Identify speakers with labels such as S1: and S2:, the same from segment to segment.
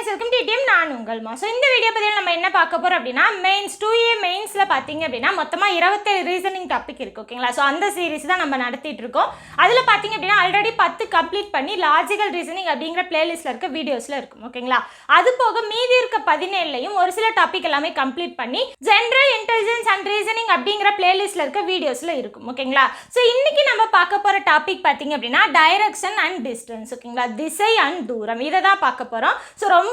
S1: Friends, welcome to DM. நான் உங்கள் மா. ஸோ இந்த வீடியோ பதில் நம்ம என்ன பார்க்க போகிறோம் அப்படின்னா, மெயின்ஸ் 2A மெயின்ஸில் பார்த்தீங்க அப்படின்னா மொத்தமாக 27 ரீசனிங் டாபிக் இருக்குது. ஓகேங்களா? ஸோ அந்த சீரிஸ் தான் நம்ம நடத்திட்டு இருக்கோம். அதில் பார்த்தீங்க அப்படின்னா ஆல்ரெடி 10 கம்ப்ளீட் பண்ணி லாஜிக்கல் ரீசனிங் அப்படிங்கிற பிளேலிஸ்ட்டில் இருக்க வீடியோஸில் இருக்கும். ஓகேங்களா? அது போக மீதி இருக்க 17லையும் ஒரு சில டாபிக் எல்லாமே கம்ப்ளீட் பண்ணி ஜென்ரல் இன்டெலிஜென்ஸ் அண்ட் ரீசனிங் அப்படிங்கிற பிளேலிஸ்ட்டில் இருக்க வீடியோஸில் இருக்கும். ஓகேங்களா? ஸோ இன்னைக்கு நம்ம பார்க்க போகிற டாபிக் பார்த்தீங்க அப்படின்னா டைரக்ஷன் அண்ட் டிஸ்டன்ஸ். ஓகேங்களா? திசை அண்ட் தூரம், இதை தான் பார்க்க போகிறோம். ஸோ ரொம்ப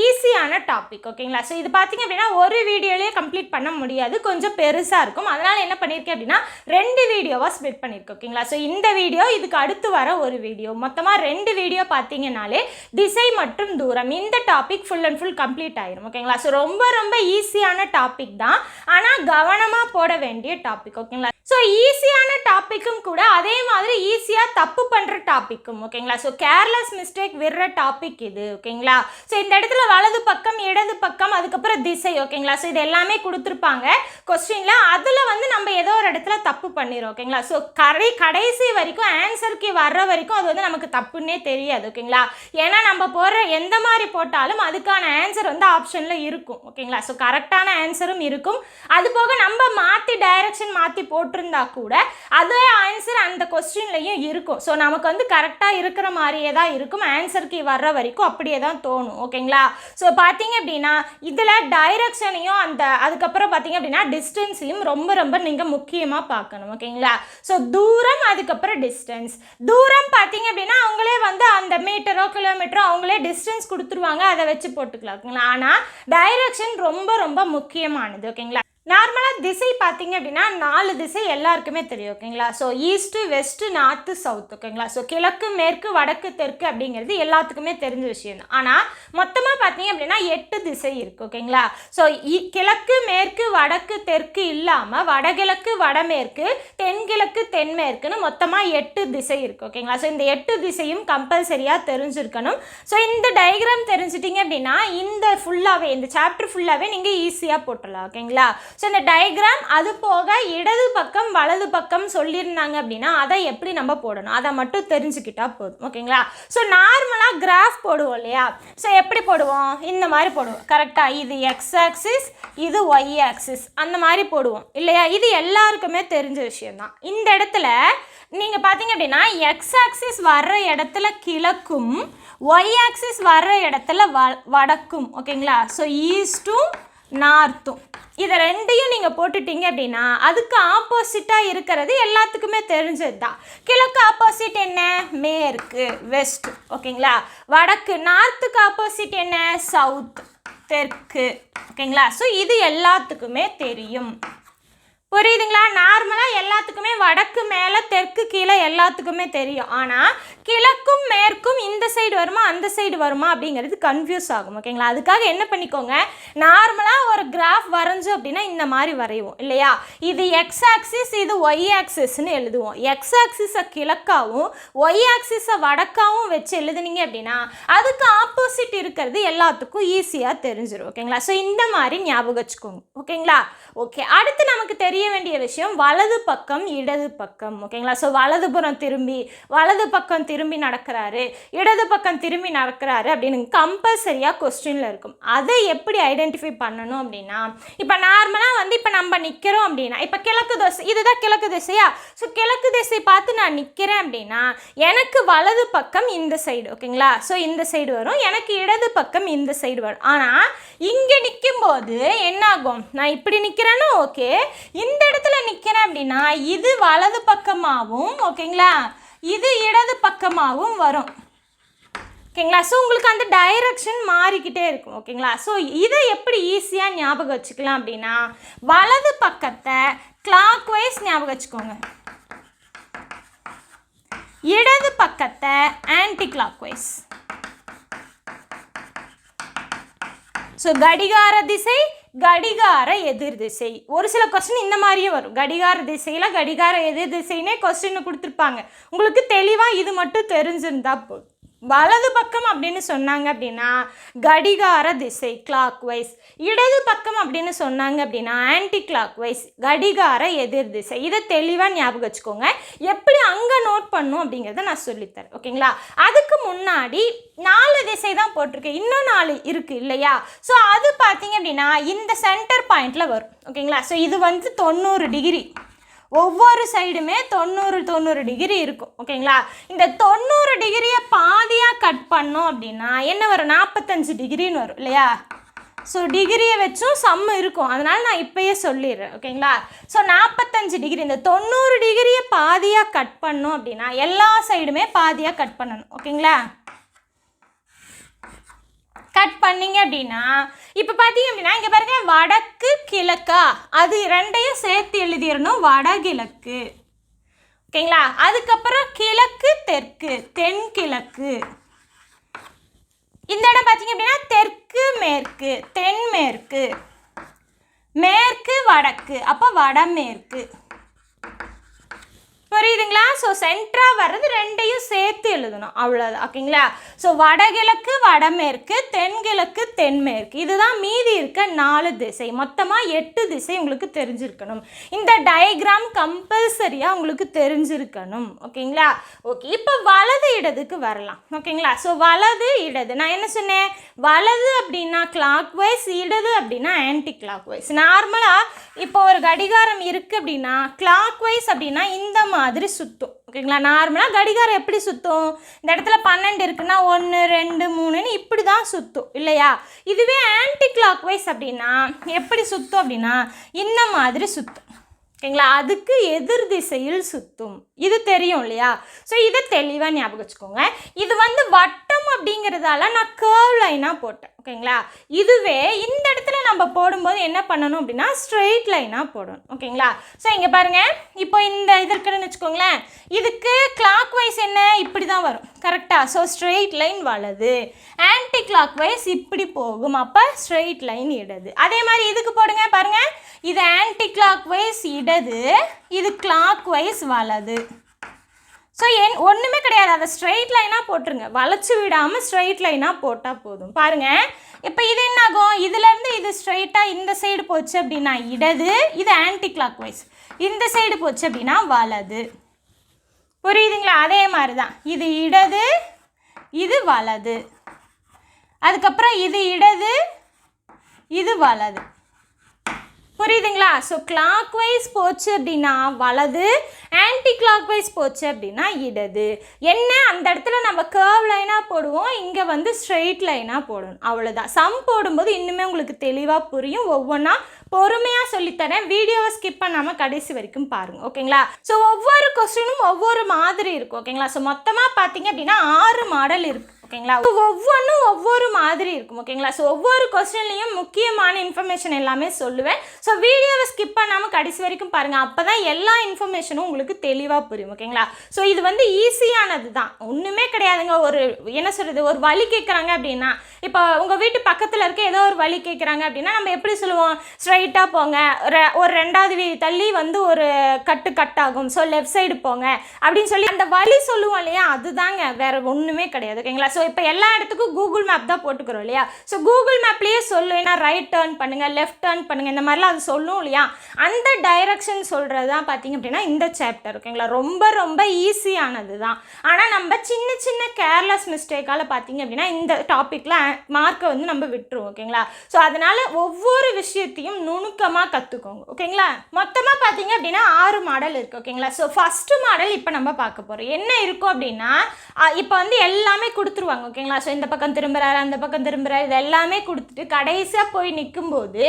S1: ஈஸியான டாபிக். ஓகேங்களா? ஸோ இது பார்த்தீங்க அப்படின்னா ஒரு வீடியோலேயே கம்ப்ளீட் பண்ண முடியாது, கொஞ்சம் பெருசாக இருக்கும். அதனால் என்ன பண்ணியிருக்கேன் அப்படின்னா 2 வீடியோவாக ஸ்ப்ளிட் பண்ணியிருக்கேன். ஓகேங்களா? ஸோ இந்த வீடியோ, இதுக்கு அடுத்து வர ஒரு வீடியோ, மொத்தமாக 2 வீடியோ பார்த்தீங்கன்னாலே திசை மற்றும் தூரம் இந்த topic full and full complete ஆயிரும். ஓகேங்களா? ஸோ ரொம்ப ஈஸியான டாபிக் தான், ஆனால் கவனமாக போட வேண்டிய டாபிக். ஓகேங்களா? ஸோ ஈஸியான டாப்பிக்கும் கூட, அதே மாதிரி ஈஸியாக தப்பு பண்ணுற டாப்பிக்கும். ஓகேங்களா? ஸோ கேர்லெஸ் மிஸ்டேக் விடுற டாபிக் இது. ஓகேங்களா? ஸோ இந்த இடத்துல வலது பக்கம், இடது பக்கம், அதுக்கப்புறம் திசை. ஓகேங்களா? ஸோ இது எல்லாமே கொடுத்துருப்பாங்க கொஸ்டினில். அதில் நம்ம ஏதோ ஒரு இடத்துல தப்பு பண்ணிடும். ஓகேங்களா? ஸோ கடைசி வரைக்கும் ஆன்சருக்கு வர்ற வரைக்கும் அது நமக்கு தப்புன்னே தெரியாது. ஓகேங்களா? ஏன்னா நம்ம போடுற எந்த மாதிரி போட்டாலும் அதுக்கான ஆன்சர் ஆப்ஷனில் இருக்கும். ஓகேங்களா? ஸோ கரெக்டான ஆன்சரும் இருக்கும். அது போக நம்ம மாற்றி டைரக்ஷன் மாற்றி போட்டிருந்தா கூட அதே ஆன்சர் அந்த கொஸ்டின்லையும் இருக்கும். ஸோ நமக்கு கரெக்டாக இருக்கிற மாதிரியே தான் இருக்கும். ஆன்சருக்கு வர்ற வரைக்கும் அப்படியே தான் தோணும். ஓகேங்களா? ஸோ பார்த்தீங்க அப்படின்னா இதில் டைரக்ஷனையும் அதுக்கப்புறம் பார்த்தீங்க அப்படின்னா டிஸ்டன்ஸையும் ரொம்ப நீங்கள் முக்கியமாக பார்க்கணும். ஓகேங்களா? ஸோ தூரம், அதுக்கப்புறம் டிஸ்டன்ஸ். தூரம் பார்த்தீங்க அப்படின்னா அவங்களே அந்த மீட்டரோ கிலோமீட்டரோ அவங்களே டிஸ்டன்ஸ் கொடுத்துருவாங்க, அதை வச்சு போட்டுக்கலாம். ஓகேங்களா? ஆனால் டைரக்ஷன் ரொம்ப முக்கியமானது. ஓகேங்களா? நார்மலாக திசை பார்த்தீங்க அப்படின்னா 4 திசை எல்லாருக்குமே தெரியும். ஓகேங்களா? So east, west, north, south. ஓகேங்களா? ஸோ கிழக்கு, மேற்கு, வடக்கு, தெற்கு அப்படிங்கிறது எல்லாத்துக்குமே தெரிஞ்ச விஷயம் தான். ஆனால் மொத்தமாக பார்த்தீங்க அப்படின்னா 8 திசை இருக்குது. ஓகேங்களா? ஸோ கிழக்கு, மேற்கு, வடக்கு, தெற்கு இல்லாமல் வடகிழக்கு, வடமேற்கு, தென்கிழக்கு, தென்மேற்குன்னு மொத்தமாக 8 திசை இருக்குது. ஓகேங்களா? ஸோ இந்த 8 திசையும் கம்பல்சரியாக தெரிஞ்சிருக்கணும். ஸோ இந்த டயக்ராம் தெரிஞ்சிட்டிங்க அப்படின்னா இந்த சாப்டர் ஃபுல்லாகவே நீங்கள் ஈஸியாக போட்டுடலாம். ஓகேங்களா? ஸோ இந்த டயக்ராம், அது போக இடது பக்கம் வலது பக்கம் சொல்லியிருந்தாங்க அப்படின்னா அதை எப்படி நம்ம போடணும் அதை மட்டும் தெரிஞ்சுக்கிட்டா போதும். ஓகேங்களா? ஸோ நார்மலாக கிராஃப் போடுவோம் இல்லையா? ஸோ எப்படி போடுவோம்? இந்த மாதிரி போடுவோம். கரெக்டாக இது எக்ஸ் ஆக்சிஸ், இது ஒய் ஆக்சிஸ், அந்த மாதிரி போடுவோம் இல்லையா? இது எல்லாருக்குமே தெரிஞ்ச விஷயம்தான். இந்த இடத்துல நீங்கள் பார்த்தீங்க அப்படின்னா எக்ஸ் ஆக்சிஸ் வர்ற இடத்துல கிழக்கும், ஒய் ஆக்சிஸ் வர்ற இடத்துல வடக்கும். ஓகேங்களா? ஸோ ஈஸ்ட்டும் நார்த்தும், இதை ரெண்டையும் நீங்கள் போட்டுட்டீங்க அப்படின்னா அதுக்கு ஆப்போசிட்டாக இருக்கிறது எல்லாத்துக்குமே தெரிஞ்சது தான். கிழக்கு ஆப்போசிட் என்ன? மேற்கு, வெஸ்ட். ஓகேங்களா? வடக்கு, நார்த்துக்கு ஆப்போசிட் என்ன? சவுத், தெற்கு. ஓகேங்களா? ஸோ இது எல்லாத்துக்குமே தெரியும். புரியுதுங்களா? நார்மலாக எல்லாத்துக்குமே வடக்கு மேலே, தெற்கு கீழே எல்லாத்துக்குமே தெரியும். ஆனால் கிழக்கும் மேற்கும் இந்த சைடு வருமா அந்த சைடு வருமா அப்படிங்கிறது கன்ஃபியூஸ் ஆகும். ஓகேங்களா? அதுக்காக என்ன பண்ணிக்கோங்க, நார்மலாக ஒரு கிராஃப் வரைஞ்சோம் அப்படின்னா இந்த மாதிரி வரைவோம் இல்லையா? இது எக்ஸ் ஆக்சிஸ், இது ஒய் ஆக்சிஸ்ன்னு எழுதுவோம். எக்ஸ் ஆக்சிஸை கிழக்காகவும் ஒய் ஆக்சிஸை வடக்காகவும் வச்சு எழுதுனீங்க அப்படின்னா அதுக்கு ஆப்போசிட் இருக்கிறது எல்லாத்துக்கும் ஈஸியாக தெரிஞ்சிடும். ஓகேங்களா? ஸோ இந்த மாதிரி ஞாபகம் வச்சுக்கோங்க. ஓகேங்களா? ஓகே, அடுத்து நமக்கு தெரிய வேண்டிய விஷயம் வலது பக்கம், இடது பக்கம். ஓகேங்களா? ஸோ வலது பக்கம் திரும்பி நடக்கிறாரு, இடது பக்கம் திரும்பி நடக்கிறாரு அப்படின்னு கம்பல்சரியாக கொஸ்டினில் இருக்கும். அதை எப்படி ஐடென்டிஃபை பண்ணணும் அப்படின்னா, இப்போ நார்மலாக இப்போ நம்ம நிற்கிறோம் அப்படின்னா, இப்போ கிழக்கு திசை, இதுதான் கிழக்கு திசையா? ஸோ கிழக்கு திசை பார்த்து நான் நிற்கிறேன் அப்படின்னா எனக்கு வலது பக்கம் இந்த சைடு. ஓகேங்களா? ஸோ இந்த சைடு வரும், எனக்கு இடது பக்கம் இந்த சைடு வரும். ஆனால் இங்கே நிற்கும்போது என்னாகும், நான் இப்படி நிற்கிறேன்னா ஓகே, இந்த இடத்துல நிற்கிறேன் அப்படின்னா இது வலது பக்கமாகவும், ஓகேங்களா, இது இடது பக்கமாகவும் வரும். ஓகேங்களா? ஸோ உங்களுக்கு அந்த டைரக்ஷன் மாறிக்கிட்டே இருக்கும். ஓகேங்களா? ஸோ இதை எப்படி ஈஸியாக ஞாபகம் வச்சுக்கலாம் அப்படின்னா, வலது பக்கத்தை கிளாக் வைஸ் ஞாபகம் வச்சுக்கோங்க, இடது பக்கத்தை ஆன்டி கிளாக் வைஸ். ஸோ கடிகார திசை, கடிகார எதிர் திசை. ஒரு சில கொஸ்டின் இந்த மாதிரியே வரும். கடிகார திசையில் கடிகார எதிர் திசைன்னே கொஸ்டின் கொடுத்துருப்பாங்க. உங்களுக்கு தெளிவாக இது மட்டும் தெரிஞ்சிருந்தா போதும். வலது பக்கம் அப்படின்னு சொன்னாங்க அப்படின்னா கடிகார திசை கிளாக் வைஸ், இடது பக்கம் அப்படின்னு சொன்னாங்க அப்படின்னா ஆன்டி கிளாக் வைஸ் கடிகார எதிர் திசை. இதை தெளிவாக ஞாபகம் வச்சுக்கோங்க. எப்படி அங்கே நோட் பண்ணும் அப்படிங்கிறத நான் சொல்லித்தரேன். ஓகேங்களா? அதுக்கு முன்னாடி 4 திசை தான் போட்டிருக்கேன், இன்னும் 4 இருக்குது இல்லையா? ஸோ அது பார்த்தீங்க அப்படின்னா இந்த சென்டர் பாயிண்டில் வரும். ஓகேங்களா? ஸோ இது வந்து 90 டிகிரி, ஒவ்வொரு சைடுமே 90 டிகிரி இருக்கும். ஓகேங்களா? இந்த 90 டிகிரியை பாதியாக கட் பண்ணோம் அப்படின்னா என்ன வரும்? 45 டிகிரின்னு வரும் இல்லையா? ஸோ டிகிரியை வச்சும் சம்மு இருக்கும், அதனால் நான் இப்போயே சொல்லிடுறேன். ஓகேங்களா? ஸோ 45 டிகிரி, இந்த 90 டிகிரியை பாதியாக கட் பண்ணோம் அப்படின்னா எல்லா சைடுமே பாதியாக கட் பண்ணணும். ஓகேங்களா? கட் பண்ணிங்க அப்படின்னா இப்போ பார்த்தீங்க அப்படின்னா இங்கே பாருங்க, வடக்கு கிழக்கா, அது ரெண்டையும் சேர்த்து எழுதிடணும், வடகிழக்கு. ஓகேங்களா? அதுக்கப்புறம் கிழக்கு தெற்கு, தென்கிழக்கு. இந்த இடம் பார்த்தீங்க அப்படின்னா தெற்கு மேற்கு, தென்மேற்கு. மேற்கு வடக்கு, அப்போ வடமேற்கு. புரியுதுங்களா? ஸோ சென்டராக வர்றது ரெண்டையும் சேர்த்து எழுதணும், அவ்வளோதான். ஓகேங்களா? ஸோ வடகிழக்கு வடமேற்கு, தென்கிழக்கு தென்மேற்கு, இதுதான் மீதி இருக்க 4 திசை. மொத்தமாக 8 திசை உங்களுக்கு தெரிஞ்சிருக்கணும். இந்த டயக்ராம் கம்பல்சரியாக உங்களுக்கு தெரிஞ்சிருக்கணும். ஓகேங்களா? ஓகே, இப்போ வலது இடதுக்கு வரலாம். ஓகேங்களா? ஸோ வலது இடது, நான் என்ன சொன்னேன்? வலது அப்படின்னா கிளாக் வைஸ், இடது அப்படின்னா ஆன்டி கிளாக் வைஸ். நார்மலாக இப்போ ஒரு கடிகாரம் இருக்குது அப்படின்னா கிளாக் வைஸ் அப்படின்னா இந்த மாதிரி சுற்றும். ஓகேங்களா? நார்மலாக கடிகாரம் எப்படி சுற்றும்? இந்த இடத்துல 12 இருக்குன்னா 1 2 3ன்னு இப்படி தான் சுற்றும் இல்லையா? இதுவே ஆன்டி கிளாக் வைஸ் அப்படின்னா எப்படி சுற்றும் அப்படின்னா இந்த மாதிரி சுற்றும். ஓகேங்களா? அதுக்கு எதிர் திசையில் சுற்றும். இது தெரியும் இல்லையா? ஸோ இதை தெளிவாக ஞாபகம் வச்சுக்கோங்க. இது வந்து வட்டம் அப்படிங்கிறதால நான் கர்வ் லைனாக போட்டேன். ஓகேங்களா? இதுவே இந்த இடத்துல நம்ம போடும்போது என்ன பண்ணணும் அப்படின்னா ஸ்ட்ரெயிட் லைனாக போடணும். ஓகேங்களா? ஸோ இங்கே பாருங்கள், இப்போ இந்த இது இருக்குன்னு வச்சுக்கோங்களேன், இதுக்கு கிளாக் வைஸ் என்ன இப்படி தான் வரும், கரெக்டாக? ஸோ ஸ்ட்ரெயிட் லைன் வலது, ஆன்டி கிளாக் வைஸ் இப்படி போகும், அப்போ ஸ்ட்ரெயிட் லைன் இடது. அதே மாதிரி இதுக்கு போடுங்க, பாருங்கள், இது ஆன்டி கிளாக் வைஸ் இடது, இது கிளாக் வைஸ் வலது. ஸோ ஒன்றுமே கிடையாது, அதை ஸ்ட்ரெயிட் லைனாக போட்டுருங்க, வளைச்சி விடாமல் ஸ்ட்ரெயிட் லைனாக போட்டால் போதும். பாருங்கள், இப்போ இது என்ன ஆகும்? இதுலேருந்து இது ஸ்ட்ரெயிட்டாக இந்த சைடு போச்சு அப்படின்னா இடது, இது ஆன்டி கிளாக் வைஸ். இந்த சைடு போச்சு அப்படின்னா வலது. புரியுதுங்களா? அதே மாதிரி தான், இது இடது, இது வலது, அதுக்கப்புறம் இது இடது, இது வலது. புரியுதுங்களா? ஸோ கிளாக் வைஸ் போச்சு அப்படின்னா வலது, ஆன்டி கிளாக் வைஸ் போச்சு அப்படின்னா இடது. என்ன, அந்த இடத்துல நம்ம கர்வ் லைனாக போடுவோம், இங்கே வந்து ஸ்ட்ரெயிட் லைனாக போடணும், அவ்வளோதான். சம் போடும்போது இன்னுமே உங்களுக்கு தெளிவாக புரியும். ஒவ்வொன்றா பொறுமையாக சொல்லித்தரேன், வீடியோவை ஸ்கிப் பண்ணாமல் கடைசி வரைக்கும் பாருங்கள். ஓகேங்களா? ஸோ ஒவ்வொரு கொஸ்டினும் ஒவ்வொரு மாதிரி இருக்கும். ஓகேங்களா? ஸோ மொத்தமாக பார்த்தீங்க அப்படின்னா 6 மாடல் இருக்குது. ஓகேங்களா? ஒவ்வொன்றும் ஒவ்வொரு மாதிரி இருக்கும். ஓகேங்களா? ஸோ ஒவ்வொரு கொஸ்டின்லையும் முக்கியமான இன்ஃபர்மேஷன் எல்லாமே சொல்லுவேன். ஸோ வீடியோவை ஸ்கிப் பண்ணாமல் கடைசி வரைக்கும் பாருங்கள், அப்போ தான் எல்லா இன்ஃபர்மேஷனும் உங்களுக்கு தெளிவாக புரியும். ஓகேங்களா? ஸோ இது வந்து ஈஸியானது தான், ஒன்றுமே கிடையாதுங்க. ஒரு என்ன சொல்கிறது, ஒரு வழி கேட்குறாங்க அப்படின்னா, இப்போ உங்கள் வீட்டு பக்கத்தில் இருக்க ஏதோ ஒரு வழி கேட்குறாங்க அப்படின்னா நம்ம எப்படி சொல்லுவோம்? ஸ்ட்ரைட்டாக போங்க, ஒரு 2வது வீடு தள்ளி வந்து ஒரு கட் ஆகும், ஸோ லெஃப்ட் சைடு போங்க அப்படின்னு சொல்லி அந்த வழி சொல்லுவோம் இல்லையா? அதுதாங்க, வேறு ஒன்றுமே கிடையாது. ஓகேங்களா? ஸோ இப்போ எல்லா இடத்துக்கும் கூகுள் மேப் தான் போட்டுக்கிறோம் இல்லையா? ஸோ கூகுள் மேப்லேயே சொல்லும், ஏன்னா ரைட் டேர்ன் பண்ணுங்கள், லெஃப்ட் டேர்ன் பண்ணுங்கள், இந்த மாதிரிலாம் அது சொல்லும் இல்லையா? அந்த டைரக்ஷன் சொல்கிறது தான் பார்த்தீங்க அப்படின்னா இந்த சாப்டர். ஓகேங்களா? ரொம்ப ரொம்ப ஈஸியானது தான். ஆனால் நம்ம சின்ன சின்ன கேர்லெஸ் மிஸ்டேக்கால் பார்த்தீங்க அப்படின்னா இந்த டாப்பிக்கில் மார்க்கை வந்து நம்ம விட்டுருவோம். ஓகேங்களா? ஸோ அதனால் ஒவ்வொரு விஷயத்தையும் நுணுக்கமாக கற்றுக்கோங்க. ஓகேங்களா? மொத்தமாக பார்த்தீங்க அப்படின்னா 6 மாடல் இருக்குது. ஓகேங்களா? ஸோ ஃபஸ்ட்டு மாடல் இப்போ நம்ம பார்க்க போகிறோம். என்ன இருக்கும் அப்படின்னா இப்போ வந்து எல்லாமே கொடுத்துருவாங்க. ஓகேங்களா? ஸோ இந்த பக்கம் திரும்புகிறாரு, அந்த பக்கம் திரும்புகிறாரு, இது எல்லாமே கொடுத்துட்டு கடைசியாக போய் நிற்கும்போது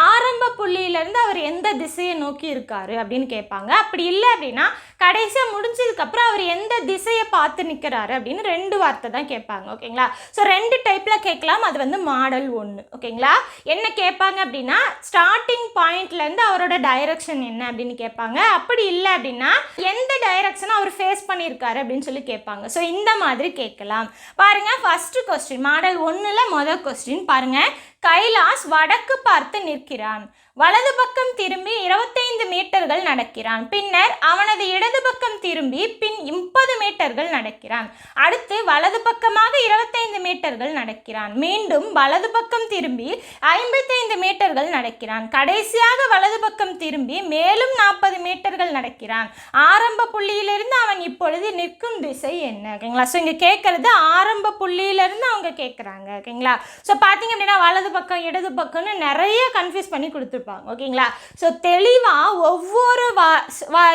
S1: ஆரம்ப புள்ளியிலேருந்து அவர் எந்த திசையை நோக்கி இருக்காரு அப்படின்னு கேட்பாங்க. அப்படி இல்லை அப்படின்னா கடைசியாக முடிஞ்சதுக்கப்புறம் அவர் எந்த திசையை பார்த்து நிற்கிறாரு அப்படின்னு 2 வார்த்தை தான் கேட்பாங்க. ஓகேங்களா? ஸோ 2 டைப்பில் கேட்கலாம். அது வந்து மாடல் 1. ஓகேங்களா? என்ன கேட்பாங்க அப்படின்னா ஸ்டார்டிங் பாயிண்ட்லேருந்து அவரோட டைரக்ஷன் என்ன அப்படின்னு கேட்பாங்க. அப்படி இல்லை அப்படின்னா எந்த டைரக்ஷனை அவர் ஃபேஸ் பண்ணியிருக்காரு அப்படின்னு சொல்லி கேட்பாங்க. ஸோ இந்த மாதிரி கேட்கலாம். பாருங்கள், ஃபஸ்ட்டு கொஸ்டின் மாடல் 1ல் முதல் கொஸ்டின் பாருங்கள், கைலாஷ் வடக்கு பார்த்து நிற்கிறான். வலது பக்கம் திரும்பி 25 மீட்டர்கள் நடக்கிறான். பின்னர் அவனது இடது பக்கம் திரும்பி 30 மீட்டர்கள் நடக்கிறான். அடுத்து வலது பக்கமாக 25 மீட்டர்கள் நடக்கிறான். மீண்டும் வலது பக்கம் திரும்பி 55 மீட்டர்கள் நடக்கிறான். கடைசியாக வலது பக்கம் திரும்பி மேலும் 40 மீட்டர்கள் நடக்கிறான். ஆரம்ப புள்ளியிலிருந்து அவன் இப்பொழுது நிற்கும் திசை என்ன? ஓகேங்களா. ஸோ இங்கே கேட்கறது ஆரம்ப புள்ளியிலிருந்து அவங்க கேட்குறாங்க. ஓகேங்களா. ஸோ பார்த்தீங்க அப்படின்னா வலது பக்கம் இடது பக்கம்னு நிறைய கன்ஃபியூஸ் பண்ணி கொடுத்துருப்பாங்க. ஓகேங்களா. ஸோ தெளிவாக ஒவ்வொரு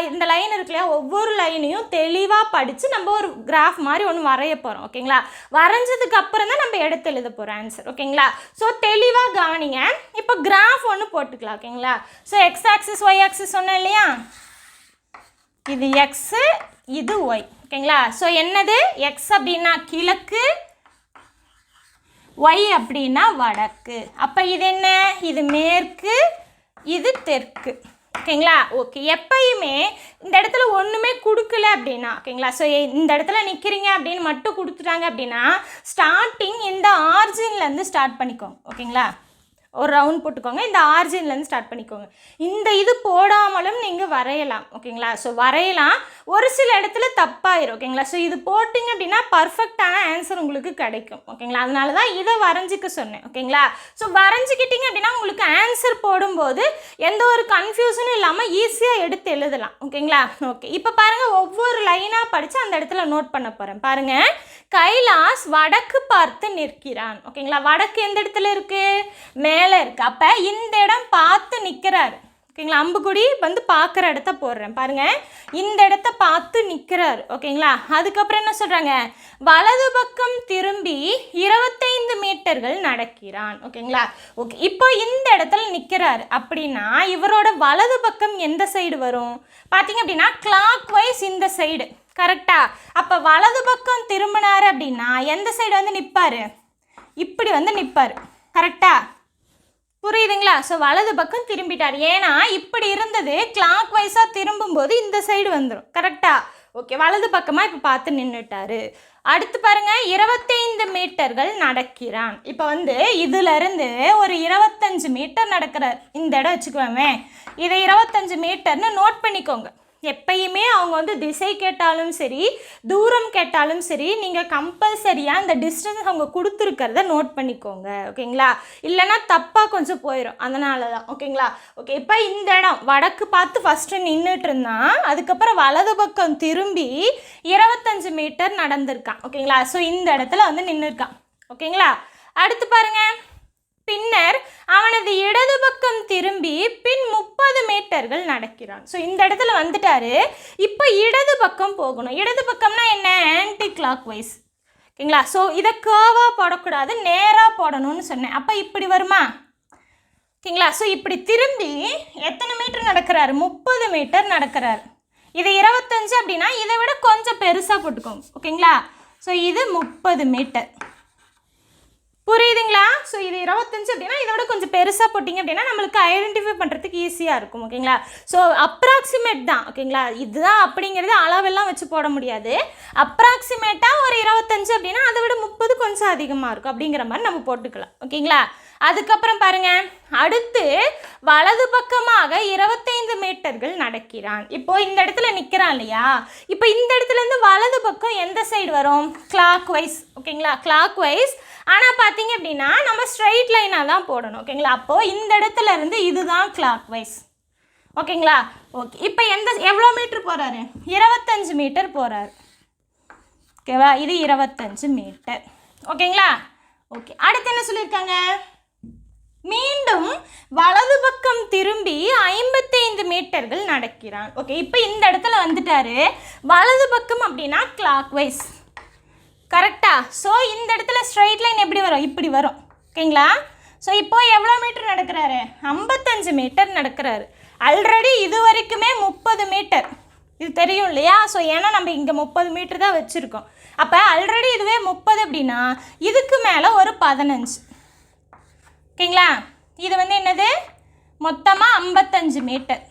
S1: இந்த லைன் இருக்கு இல்லையா, ஒவ்வொரு லைனையும் தெளிவாக படித்து நம்ம ஒரு கிராஃப் மாதிரி ஒன்று வரைய போகிறோம். ஓகேங்களா. வரைஞ்சதுக்கு அப்புறம் தான் நம்ம எடுத்து எழுத போகிறோம் ஆன்சர். ஓகேங்களா. ஸோ தெளிவாக கவனிங்க. இப்போ கிராஃப் ஒன்று போட்டுக்கலாம். ஓகேங்களா. So X axis Y axis சொன்னேன் இல்லையா, இது எக்ஸு இது ஒய். ஓகேங்களா. ஸோ என்னது எக்ஸ் அப்படின்னா கிழக்கு, ஒய் அப்படின்னா வடக்கு. அப்போ இது என்ன, இது மேற்கு, இது தெற்கு. ஓகேங்களா. ஓகே. எப்பயுமே இந்த இடத்துல ஒன்றுமே கொடுக்கல அப்படின்னா, ஓகேங்களா, ஸோ இந்த இடத்துல நிற்கிறீங்க அப்படின்னு மட்டும் கொடுத்துட்டாங்க அப்படின்னா ஸ்டார்டிங் இந்த ஆர்ஜின்லேருந்து ஸ்டார்ட் பண்ணிக்கோங்க. ஓகேங்களா. ஒரு ரவுண்ட் போட்டுக்கோங்க. இந்த ஆர்ஜின்லேருந்து ஸ்டார்ட் பண்ணிக்கோங்க. இந்த இது போடாமலும் நீங்கள் வரையலாம். ஓகேங்களா. ஸோ வரையலாம். ஒரு சில இடத்துல தப்பாயிரும். ஓகேங்களா. ஸோ இது போட்டிங்க அப்படின்னா பர்ஃபெக்டான ஆன்சர் உங்களுக்கு கிடைக்கும். ஓகேங்களா. அதனால தான் இதை வரைஞ்சிக்க சொன்னேன். ஓகேங்களா. ஸோ வரைஞ்சிக்கிட்டிங்க அப்படின்னா உங்களுக்கு ஆன்சர் போடும்போது எந்த ஒரு கன்ஃபியூஷனும் இல்லாமல் ஈஸியாக எடுத்து எழுதலாம். ஓகேங்களா. ஓகே. இப்போ பாருங்கள், ஒவ்வொரு லைனாக படித்து அந்த இடத்துல நோட் பண்ண போகிறேன். பாருங்கள், கைலாஷ் வடக்கு பார்த்து நிற்கிறான். ஓகேங்களா. வடக்கு எந்த இடத்துல இருக்குது, மேலே இருக்கு. அப்போ இந்த இடம் பார்த்து நிற்கிறாரு. ஓகேங்களா. அம்புக்குடி வந்து பார்க்குற இடத்த போடுறேன். பாருங்கள், இந்த இடத்த பார்த்து நிற்கிறாரு. ஓகேங்களா. அதுக்கப்புறம் என்ன சொல்கிறாங்க, வலது பக்கம் திரும்பி 25 மீட்டர்கள் நடக்கிறான். ஓகேங்களா. ஓகே. இப்போ இந்த இடத்துல நிற்கிறாரு அப்படின்னா இவரோட வலது பக்கம் எந்த சைடு வரும் பார்த்தீங்க அப்படின்னா கிளாக் வைஸ் இந்த சைடு. கரெக்டா. அப்போ வலது பக்கம் திரும்பினார் அப்படின்னா எந்த சைடு வந்து நிற்பார், இப்படி வந்து நிற்பார். கரெக்டா. புரியுதுங்களா. ஸோ வலது பக்கம் திரும்பிட்டார். ஏன்னா இப்படி இருந்தது கிளாக் வைஸாக திரும்பும்போது இந்த சைடு வந்துடும். கரெக்டா. ஓகே. வலது பக்கமாக இப்போ பார்த்து நின்றுட்டாரு. அடுத்து பாருங்கள், 25 மீட்டர்கள் நடக்கிறான். இப்போ வந்து இதிலிருந்து ஒரு 25 மீட்டர் நடக்கிறார். இந்த இடம் வச்சுக்குவோமே, இதை 25 மீட்டர்னு நோட் பண்ணிக்கோங்க. எப்பயுமே அவங்க வந்து திசை கேட்டாலும் சரி, தூரம் கேட்டாலும் சரி, நீங்கள் கம்பல்சரியாக இந்த டிஸ்டன்ஸ் அவங்க கொடுத்துருக்கிறத நோட் பண்ணிக்கோங்க. ஓகேங்களா. இல்லைனா தப்பாக கொஞ்சம் போயிடும். அதனால தான். ஓகேங்களா. ஓகே. இப்போ இந்த இடம் வடக்கு பார்த்து ஃபஸ்ட்டு நின்றுட்டு இருந்தான். அதுக்கப்புறம் வலது பக்கம் திரும்பி 25 மீட்டர் நடந்திருக்கான். ஓகேங்களா. ஸோ இந்த இடத்துல வந்து நின்றுருக்கான். ஓகேங்களா. அடுத்து பாருங்கள், பின்னர் அவனது இடது பக்கம் திரும்பி 30 மீட்டர்கள் நடக்கிறான். ஸோ இந்த இடத்துல வந்துட்டாரு. இப்போ இடது பக்கம் போகணும். இடது பக்கம்னா என்ன, ஆன்டி கிளாக் வைஸ். ஓகேங்களா. ஸோ இதை கேர்வாக போடக்கூடாது, நேராக போடணும்னு சொன்னேன். அப்போ இப்படி வருமா. ஓகேங்களா. ஸோ இப்படி திரும்பி எத்தனை மீட்டர் நடக்கிறாரு, 30 மீட்டர் நடக்கிறாரு. இது 25 அப்படின்னா இதை விட கொஞ்சம் பெருசாக போட்டுக்கோங்க. ஓகேங்களா. ஸோ இது 30 மீட்டர். புரியுதுங்களா. ஸோ இது 25 அப்படின்னா இதோட கொஞ்சம் பெருசாக போட்டிங்க அப்படின்னா நம்மளுக்கு ஐடென்டிஃபை பண்ணுறதுக்கு ஈஸியாக இருக்கும். ஓகேங்களா. ஸோ அப்ராக்சிமேட் தான். ஓகேங்களா. இதுதான் அப்படிங்கிறது அளவெல்லாம் வச்சு போட முடியாது. அப்ராக்சிமேட்டாக ஒரு 25 அப்படின்னா அதை விட 30 கொஞ்சம் அதிகமாக இருக்கும் அப்படிங்கிற மாதிரி நம்ம போட்டுக்கலாம். ஓகேங்களா. அதுக்கப்புறம் பாருங்கள், அடுத்து வலது பக்கமாக 25 மீட்டர்கள் நடக்கிறான். இப்போது இந்த இடத்துல நிற்கிறான் இல்லையா, இப்போ இந்த இடத்துலேருந்து வலது பக்கம் எந்த சைடு வரும், கிளாக் வைஸ். ஓகேங்களா. Clockwise. ஆனால் பார்த்தீங்க அப்படின்னா நம்ம ஸ்ட்ரைட் லைனாக தான் போடணும். ஓகேங்களா. அப்போது இந்த இடத்துல இருந்து இதுதான் கிளாக் வைஸ். ஓகேங்களா. ஓகே. இப்போ எவ்வளோ மீட்டர் போகிறாரு, 25 மீட்டர் போகிறாரு. ஓகேவா. இது 25 மீட்டர். ஓகேங்களா. ஓகே. அடுத்து என்ன சொல்லியிருக்காங்க, மீண்டும் வலது பக்கம் திரும்பி 55 மீட்டர்கள் நடக்கிறான். ஓகே. இப்போ இந்த இடத்துல வந்துட்டாரு. வலது பக்கம் அப்படின்னா கிளாக் வைஸ். கரெக்டா. ஸோ இந்த இடத்துல ஸ்ட்ரைட் லைன் எப்படி வரும், இப்படி வரும். ஓகேங்களா. ஸோ இப்போ எவ்வளோ மீட்டர் நடக்கிறாரு, 55 மீட்டர் நடக்கிறாரு. ஆல்ரெடி இது வரைக்குமே 30 மீட்டர், இது தெரியும் இல்லையா. ஸோ ஏன்னா நம்ம இங்கே 30 மீட்டர் தான் வச்சுருக்கோம். அப்போ ஆல்ரெடி இதுவே 30 அப்படின்னா இதுக்கு மேலே ஒரு 15. ஓகேங்களா. இது வந்து என்னது, மொத்தமாக 55 மீட்டர்.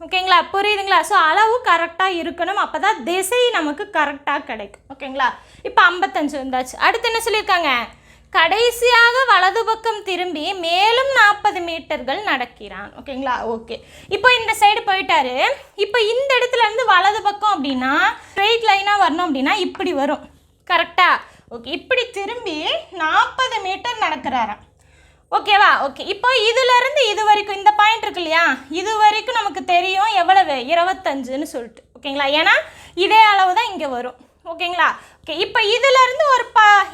S1: ஓகேங்களா. புரியுதுங்களா. ஸோ அளவு கரெக்டாக இருக்கணும், அப்போ தான் திசை நமக்கு கரெக்டாக கிடைக்கும். ஓகேங்களா. இப்போ 55 வந்தாச்சு. அடுத்து என்ன சொல்லியிருக்காங்க, கடைசியாக வலது பக்கம் திரும்பி மேலும் 40 மீட்டர்கள் நடக்கிறான். ஓகேங்களா? ஓகே, இப்போ இந்த சைடு போயிட்டாரு. இப்போ இந்த இடத்துல இருந்து வலது பக்கம் அப்படின்னா ஸ்ட்ரெயிட் லைனாக வரணும் அப்படின்னா இப்படி வரும். கரெக்டா? ஓகே, இப்படி திரும்பி 40 மீட்டர் நடக்கிறாராம். ஓகேவா? ஓகே, இப்போ இதிலேருந்து இது வரைக்கும் இந்த பாயிண்ட் இருக்கு இல்லையா, இது வரைக்கும் நமக்கு தெரியும் எவ்வளவு 25ன்னு சொல்லிட்டு. ஓகேங்களா? ஏன்னா இதே அளவு தான் இங்கே வரும். ஓகேங்களா? ஓகே, இப்போ இதிலேருந்து ஒரு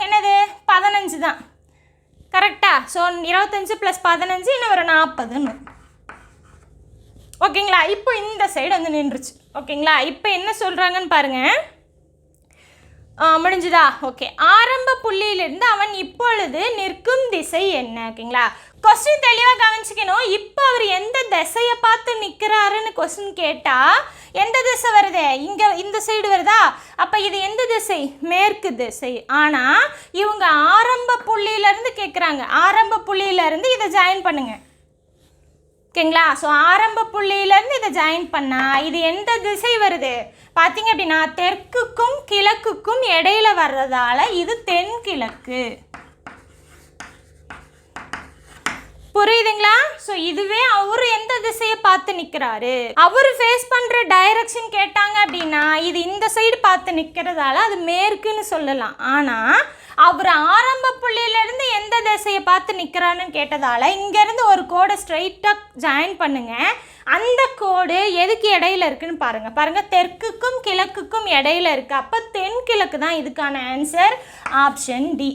S1: என்னது 15 தான். கரெக்டா? ஸோ 25 + 15 இன்னும் ஒரு 40ன்னு. ஓகேங்களா? இப்போ இந்த சைடு வந்து நின்றுச்சு. ஓகேங்களா? இப்போ என்ன சொல்கிறாங்கன்னு பாருங்கள். முடிஞ்சுதா? ஓகே, ஆரம்ப புள்ளியிலிருந்து அவன் இப்பொழுது நிற்கும் திசை என்ன? ஓகேங்களா? கொஸ்டின் தெளிவாக கவனிச்சிக்கணும். இப்போ அவர் எந்த திசையை பார்த்து நிற்கிறாருன்னு கொஸ்டின் கேட்டால் எந்த திசை வருது? இங்கே இந்த சைடு வருதா? அப்போ இது எந்த திசை? மேற்கு திசை. ஆனால் இவங்க ஆரம்ப புள்ளியிலேருந்து கேட்குறாங்க. ஆரம்ப புள்ளியிலேருந்து இதை ஜாயின் பண்ணுங்க. ஓகேங்களா? ஸோ ஆரம்ப புள்ளியிலேருந்து இதை ஜாயின் பண்ணால் இது எந்த திசை வருது பார்த்தீங்க அப்படின்னா தெற்குக்கும் கிழக்குக்கும் இடையில வர்றதால இது தென்கிழக்கு. புரியுதுங்களா? ஸோ இதுவே அவரு எந்த திசையை பார்த்து நிற்கிறாரு, அவர் ஃபேஸ் பண்ணுற டைரக்ஷன் கேட்டாங்க அப்படின்னா இது இந்த சைடு பார்த்து நிற்கிறதால அது மேற்குன்னு சொல்லலாம். ஆனால் அவர் ஆரம்ப புள்ளியிலேருந்து எந்த திசையை பார்த்து நிற்கிறான்னு கேட்டதால் இங்கேருந்து ஒரு கோடை ஸ்ட்ரைட்டாக ஜாயின் பண்ணுங்க. அந்த கோடு எதுக்கு இடையில இருக்குன்னு பாருங்கள். தெற்குக்கும் கிழக்குக்கும் இடையில இருக்குது. அப்போ தென்கிழக்கு தான் இதுக்கான ஆன்சர். Option D.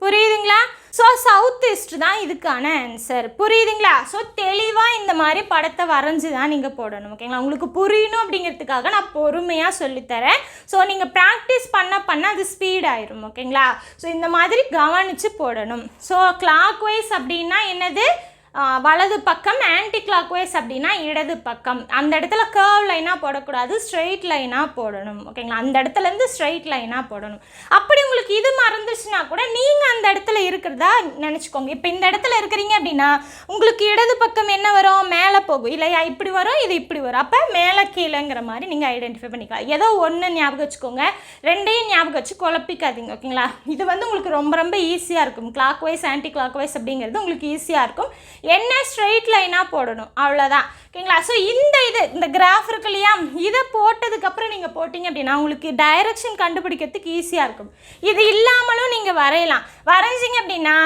S1: புரியுதுங்களா? ஸோ சவுத் ஈஸ்ட் தான் இதுக்கான ஆன்சர். புரியுதுங்களா? ஸோ தெளிவாக இந்த மாதிரி படத்தை வரைஞ்சி தான் நீங்கள் போடணும். ஓகேங்களா? உங்களுக்கு புரியணும் அப்படிங்கிறதுக்காக நான் பொறுமையாக சொல்லித்தரேன். ஸோ நீங்கள் ப்ராக்டிஸ் பண்ண அது ஸ்பீட் ஆயிரும். ஓகேங்களா? ஸோ இந்த மாதிரி கவனித்து போடணும். ஸோ கிளாக் வைஸ் அப்படின்னா என்னது? வலது பக்கம், ஆன்டி கிளாக் வைஸ் அப்படின்னா இடது பக்கம். அந்த இடத்துல கர்வ் லைனாக போடக்கூடாது, ஸ்ட்ரெயிட் லைனாக போடணும். ஓகேங்களா? அந்த இடத்துலேருந்து ஸ்ட்ரெயிட் லைனாக போடணும். அப்படி உங்களுக்கு இது மறந்துச்சுன்னா கூட நீங்கள் அந்த இடத்துல இருக்கிறதா நினச்சிக்கோங்க. இப்போ இந்த இடத்துல இருக்கிறீங்க அப்படின்னா உங்களுக்கு இடது பக்கம் என்ன வரும்? மேலே போகும் இல்லையா? இப்படி வரும், இது இப்படி வரும். அப்போ மேலே கீழேங்கிற மாதிரி நீங்கள் ஐடென்டிஃபை பண்ணிக்கலாம். ஏதோ ஒன்று ஞாபகம் வச்சுக்கோங்க, ரெண்டையும் ஞாபகம் வச்சு குழப்பிக்காதீங்க. ஓகேங்களா? இது வந்து உங்களுக்கு ரொம்ப ரொம்ப ஈஸியாக இருக்கும். Clockwise, anticlockwise அப்படிங்கிறது உங்களுக்கு ஈஸியாக இருக்கும். என்ன ஸ்ட்ரெயிட் லைனாக போடணும், அவ்வளோதான். ஓகேங்களா? ஸோ இந்த கிராஃப் இருக்கு இல்லையா, இதை போட்டதுக்கப்புறம் நீங்கள் போட்டிங்க அப்படின்னா உங்களுக்கு டைரக்ஷன் கண்டுபிடிக்கிறதுக்கு ஈஸியாக இருக்கும். இது இல்லாமலும் நீங்கள் வரைஞ்சிங்க அப்படின்னா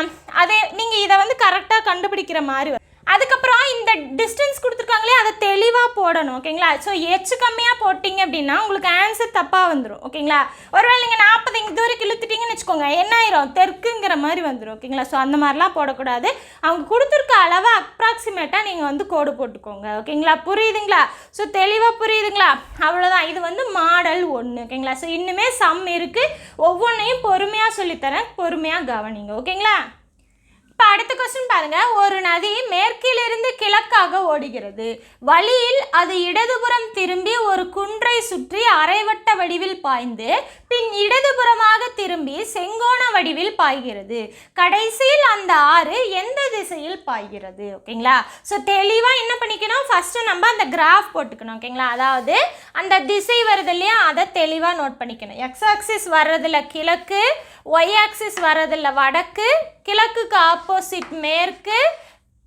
S1: அதே நீங்கள் இதை வந்து கரெக்டாக கண்டுபிடிக்கிற மாதிரி. அதுக்கப்புறம் இந்த டிஸ்டன்ஸ் கொடுத்துருக்காங்களே அதை தெளிவாக போடணும். ஓகேங்களா? ஸோ எச்சு கம்மியாக போட்டிங்க அப்படின்னா உங்களுக்கு ஆன்சர் தப்பாக வந்துடும். ஓகேங்களா? ஒருவேளை நீங்கள் 40 இது வரைக்கும் இழுத்துட்டிங்கன்னு வச்சுக்கோங்க, என்ன ஆயிரும்? தெற்குங்கிற மாதிரி வந்துடும். ஓகேங்களா? ஸோ அந்த மாதிரிலாம் போடக்கூடாது. அவங்க கொடுத்துருக்க அளவை அப்ராக்சிமேட்டாக நீங்கள் வந்து கோடு போட்டுக்கோங்க. ஓகேங்களா? புரியுதுங்களா? ஸோ தெளிவாக புரியுதுங்களா? அவ்வளோதான். இது வந்து மாடல் 1. ஓகேங்களா? ஸோ இன்னுமே சம் இருக்குது. ஒவ்வொன்றையும் பொறுமையாக சொல்லித்தரேன், பொறுமையாக கவனிங்க. ஓகேங்களா? இப்போ அடுத்த கொஸ்டின் பாருங்க. ஒரு நதி மேற்கிலிருந்து கிழக்காக ஓடுகிறது. வழியில் அது இடதுபுறம் திரும்பி ஒரு குன்றை சுற்றி அரைவட்ட வடிவில் பாய்ந்து பின் இடதுபுறமாக திரும்பி செங்கோண வடிவில் பாய்கிறது. கடைசியில் அந்த ஆறு எந்த திசையில் பாய்கிறது? ஓகேங்களா? ஸோ தெளிவாக என்ன பண்ணிக்கணும்? ஃபஸ்ட்டு நம்ம அந்த கிராஃப் போட்டுக்கணும். ஓகேங்களா? அதாவது அந்த திசை வருது இல்லையா, அதை தெளிவாக நோட் பண்ணிக்கணும். எக்ஸ் ஆக்சிஸ் வர்றதில்ல கிழக்கு, ஒய் ஆக்சிஸ் வர்றதில்ல வடக்கு, கிழக்குக்கு ஆப்போசிட் மேற்கு,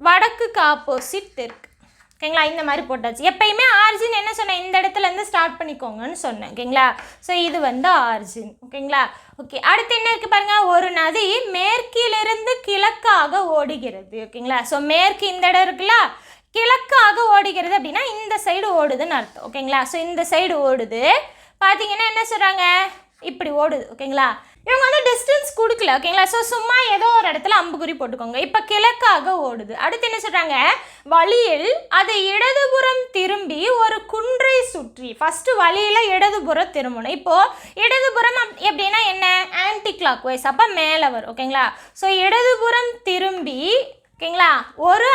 S1: வடக்குக்கு ஆப்போசிட் தெற்கு. ஓகேங்களா? இந்த மாதிரி போட்டாச்சு. எப்பயுமே ஆர்ஜின் என்ன சொன்னேன்? இந்த இடத்துலேருந்து ஸ்டார்ட் பண்ணிக்கோங்கன்னு சொன்னேன். ஓகேங்களா? ஸோ இது வந்து ஆர்ஜின். ஓகேங்களா? ஓகே, அடுத்து என்ன இருக்குது பாருங்கள். ஒரு நதி மேற்கிலிருந்து கிழக்காக ஓடுகிறது. ஓகேங்களா? ஸோ மேற்கு இந்த இடம் இருக்குல்ல, கிழக்காக ஓடுகிறது அப்படின்னா இந்த சைடு ஓடுதுன்னு அர்த்தம். ஓகேங்களா? ஸோ இந்த சைடு ஓடுது. பார்த்தீங்கன்னா என்ன சொல்கிறாங்க? இப்படி ஓடுது. ஓகேங்களா? இவங்க வந்து டிஸ்டன்ஸ் கொடுக்கல. ஓகேங்களா? ஸோ சும்மா ஏதோ ஒரு இடத்துல அம்புக்குறி போட்டுக்கோங்க. இப்போ கிழக்காக ஓடுது. அடுத்து என்ன சொல்கிறாங்க? வழியில் அது இடதுபுறம் திரும்பி ஒரு குன்றை சுற்றி. ஃபஸ்ட்டு வழியில் இடதுபுறம் திரும்பணும். இப்போது இடதுபுறம் எப்படின்னா என்ன? Anticlockwise. அப்போ மேலே வரும். ஓகேங்களா? ஸோ இடதுபுறம் திரும்பி, ஓகேங்களா, ஒரு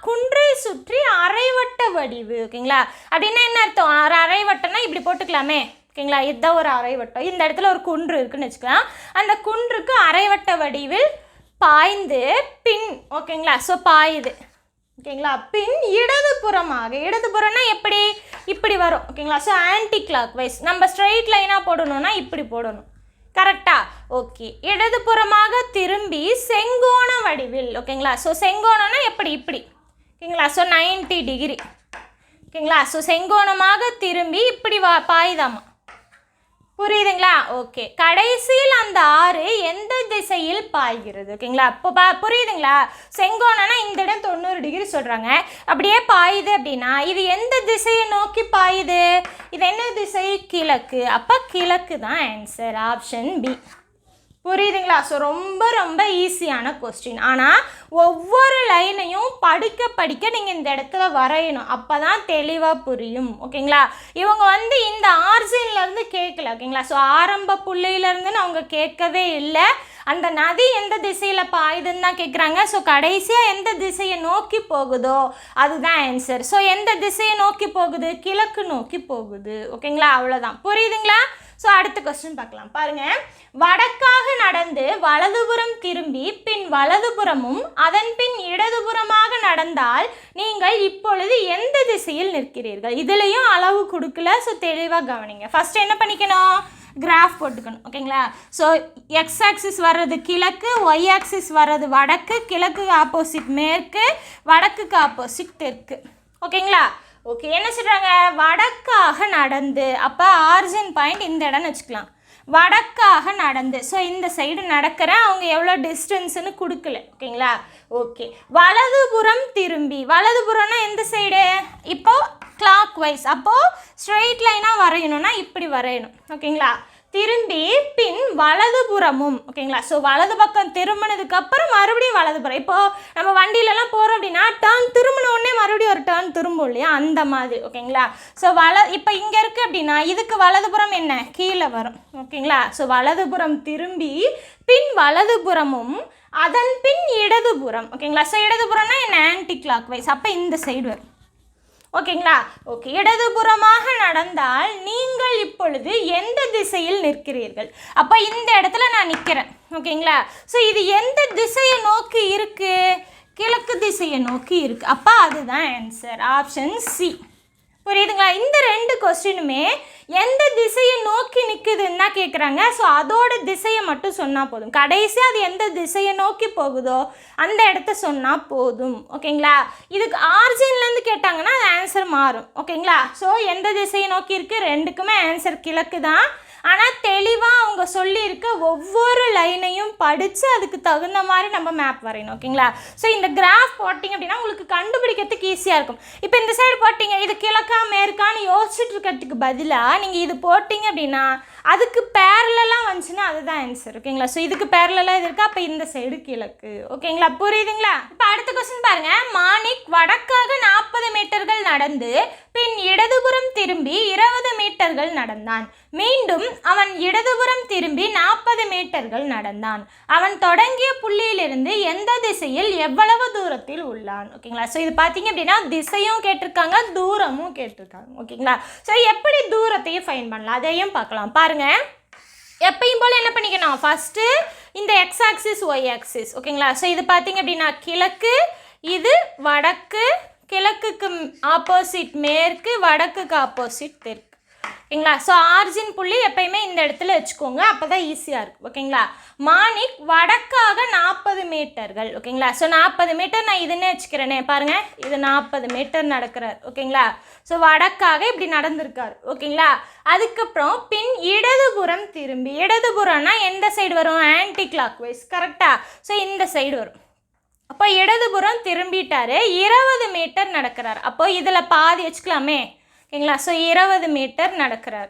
S1: குன்றை சுற்றி அரைவட்ட வடிவு. ஓகேங்களா? அப்படின்னா என்ன அர்த்தம்? அரைவட்டம்னா இப்படி போட்டுக்கலாமே. ஓகேங்களா? இதுதான் ஒரு அரைவட்டம். இந்த இடத்துல ஒரு குன்று இருக்குன்னு வச்சுக்கலாம். அந்த குன்றுக்கு அரைவட்ட வடிவில் பாய்ந்து பின், ஓகேங்களா, ஸோ பாயுது. ஓகேங்களா? பின் இடதுபுறமாக. இடதுபுறம்னா எப்படி? இப்படி வரும். ஓகேங்களா? So anticlockwise. நம்ம ஸ்ட்ரெயிட் லைனாக போடணும்னா இப்படி போடணும். கரெக்டா? ஓகே. இடதுபுறமாக திரும்பி செங்கோண வடிவில். ஓகேங்களா? ஸோ செங்கோணம்னா எப்படி? இப்படி. ஓகேங்களா? So 90 degree. ஓகேங்களா? ஸோ செங்கோணமாக திரும்பி இப்படி பாயுதாமா. புரியுதுங்களா? ஓகே. கடைசியில் அந்த ஆறு எந்த திசையில் பாய்கிறது? ஓகேங்களா? இப்போ புரியுதுங்களா? செங்கோணம்னா இந்த இடம் 90 டிகிரி சொல்கிறாங்க. அப்படியே பாயுது அப்படின்னா இது எந்த திசையை நோக்கி பாயுது? இது என்ன திசை? கிழக்கு. அப்போ கிழக்கு தான் ஆன்சர். Option B. புரியுதுங்களா? ஸோ ரொம்ப ரொம்ப ஈஸியான கொஸ்டின். ஆனால் ஒவ்வொரு லைனையும் படிக்க நீங்கள் இந்த இடத்துல வரையணும். அப்போ தான் தெளிவாக புரியும். ஓகேங்களா? இவங்க இந்த ஆர்ஜின்லேருந்து கேட்கல. ஓகேங்களா? ஸோ ஆரம்ப புள்ளியிலேருந்துன்னு அவங்க கேட்கவே இல்லை. அந்த நதி எந்த திசையில் பாயுதுன்னு தான் கேட்குறாங்க. ஸோ கடைசியாக எந்த திசையை நோக்கி போகுதோ அதுதான் ஆன்சர். ஸோ எந்த திசையை நோக்கி போகுது? கிழக்கு நோக்கி போகுது. ஓகேங்களா? அவ்வளோதான். புரியுதுங்களா? ஸோ அடுத்த கொஸ்டின் பார்க்கலாம். பாருங்கள். வடக்காக நடந்து வலதுபுறம் திரும்பி பின் வலதுபுறமும் அதன் பின் இடதுபுறமாக நடந்தால் நீங்கள் இப்பொழுது எந்த திசையில் நிற்கிறீர்கள்? இதுலேயும் அளவு கொடுக்கல. ஸோ தெளிவாக கவனிங்க. ஃபஸ்ட்டு என்ன பண்ணிக்கணும்? கிராஃப் போட்டுக்கணும். ஓகேங்களா? ஸோ எக்ஸ் ஆக்சிஸ் வர்றது கிழக்கு, ஒய் ஆக்சிஸ் வர்றது வடக்கு, கிழக்குக்கு ஆப்போசிட் மேற்கு, வடக்குக்கு ஆப்போசிட் தெற்கு. ஓகேங்களா? ஓகே. என்ன சொல்கிறாங்க? வடக்காக நடந்து. அப்போ ஆரிஜின் பாயிண்ட் இந்த இடம்னு வச்சுக்கலாம். வடக்காக நடந்து. ஸோ இந்த சைடு நடக்கிறேன். அவங்க எவ்வளோ டிஸ்டன்ஸ்னு கொடுக்கல. ஓகேங்களா? ஓகே. வலதுபுறம் திரும்பி. வலதுபுறம்னா எந்த சைடு? இப்போ கிளாக் வைஸ். அப்போது ஸ்ட்ரெயிட் லைனாக வரையணும்னா இப்படி வரையணும். ஓகேங்களா? திரும்பி பின் வலதுபுறமும். ஓகேங்களா? ஸோ வலது பக்கம் திரும்பினதுக்கப்புறம் மறுபடியும் வலதுபுறம். இப்போது நம்ம வண்டியிலலாம் போகிறோம் அப்படின்னா டேர்ன் திரும்பின உடனே மறுபடியும் ஒரு டேர்ன் திரும்பும் இல்லையா? அந்த மாதிரி. ஓகேங்களா? ஸோ இப்போ இங்கே இருக்குது அப்படின்னா இதுக்கு வலதுபுறம் என்ன? கீழே வரும். ஓகேங்களா? ஸோ வலதுபுறம் திரும்பி பின் வலதுபுறமும் அதன் பின் இடதுபுறம். ஓகேங்களா? ஸோ இடதுபுறம்னா என்ன? Anticlockwise. அப்போ இந்த சைடு வரும். ஓகேங்களா? ஓகே. இடதுபுறமாக நடந்தால் நீங்கள் இப்பொழுது எந்த திசையில் நிற்கிறீர்கள்? அப்போ இந்த இடத்துல நான் நிற்கிறேன். ஓகேங்களா? ஸோ இது எந்த திசையை நோக்கி இருக்குது? கிழக்கு திசையை நோக்கி இருக்குது. அப்போ அதுதான் ஆன்சர். Option C. புரியுதுங்களா? இந்த ரெண்டு கொஸ்டினுமே எந்த திசையை நோக்கி நிற்குதுன்னு தான் கேட்குறாங்க. ஸோ அதோட திசையை மட்டும் சொன்னால் போதும். கடைசியாக அது எந்த திசையை நோக்கி போகுதோ அந்த இடத்த சொன்னால் போதும். ஓகேங்களா? இதுக்கு ஆர்ஜின்லேருந்து கேட்டாங்கன்னா அது ஆன்சர் மாறும். ஓகேங்களா? ஸோ எந்த திசையை நோக்கி இருக்குது? ரெண்டுக்குமே ஆன்சர் கிழக்கு தான். ஆனால் தெளிவாக அவங்க சொல்லியிருக்க ஒவ்வொரு லைனையும் படித்து அதுக்கு தகுந்த மாதிரி நம்ம மேப் வரையணும். ஓகேங்களா? ஸோ இந்த கிராஃப் போட்டிங்க அப்படின்னா உங்களுக்கு கண்டுபிடிக்கிறதுக்கு ஈஸியாக இருக்கும். இப்போ இந்த சைடு போட்டிங்க, இது கிழக்கா மேற்கான்னு யோசிச்சுட்டு இருக்கிறதுக்கு பதிலாக நீங்கள் இது போட்டிங்க அப்படின்னா அதுக்கு பேரலாக வந்துச்சுன்னா அதுதான் ஆன்சர். ஓகேங்களா? ஸோ இதுக்கு பேரலாக இது இருக்குது. அப்போ இந்த சைடு கிழக்கு. ஓகேங்களா? புரியுதுங்களா? இப்போ அடுத்த கொஸ்டின் பாருங்கள். மாணிக் வடக்காக 40 மீட்டர்கள் நடந்து பின் இடதுபுறம் திரும்பி 20 மீட்டர்கள் நடந்தான். மீண்டும் அவன் இடதுபுறம் திரும்பி 40 மீட்டர்கள் நடந்தான். அவன் தொடங்கிய புள்ளியிலிருந்து எந்த திசையில் எவ்வளவு தூரத்தில் உள்ளான்? ஓகேங்களா? ஸோ இது பார்த்தீங்க அப்படின்னா திசையும் கேட்டிருக்காங்க, தூரமும் கேட்டிருக்காங்க. ஓகேங்களா? ஸோ எப்படி தூரத்தையும் ஃபைன் பண்ணலாம் அதையும் பார்க்கலாம். பாருங்கள். எப்பயும் போல் என்ன பண்ணிக்கணும்? ஃபஸ்ட்டு இந்த எக்ஸ் ஆக்சிஸ், ஒய் ஆக்சிஸ். ஓகேங்களா? ஸோ இது பார்த்தீங்க அப்படின்னா கிழக்கு, இது வடக்கு, கிழக்குக்கு ஆப்போசிட் மேற்கு, வடக்குக்கு ஆப்போசிட் தெற்கு. ஓகேங்களா? ஸோ ஆர்ஜின் புள்ளி எப்பயுமே இந்த இடத்துல வச்சுக்கோங்க. அப்போ தான் ஈஸியாக இருக்கும். ஓகேங்களா? மாணிக் வடக்காக 40 மீட்டர்கள். ஓகேங்களா? ஸோ 40 மீட்டர் நான் இதுன்னே வச்சுக்கிறேனே. பாருங்கள், இது 40 மீட்டர் நடக்கிறார். ஓகேங்களா? ஸோ வடக்காக இப்படி நடந்திருக்கார். ஓகேங்களா? அதுக்கப்புறம் பின் இடதுபுறம் திரும்பி. இடதுபுறம்னா எந்த சைடு வரும்? Anticlockwise. கரெக்டாக? ஸோ இந்த சைடு வரும். அப்போ இடதுபுறம் திரும்பிட்டாரு, 20 மீட்டர் நடக்கிறார். அப்போ இதில் பாதி வச்சுக்கலாமே. ஓகேங்களா? ஸோ 20 மீட்டர் நடக்கிறார்.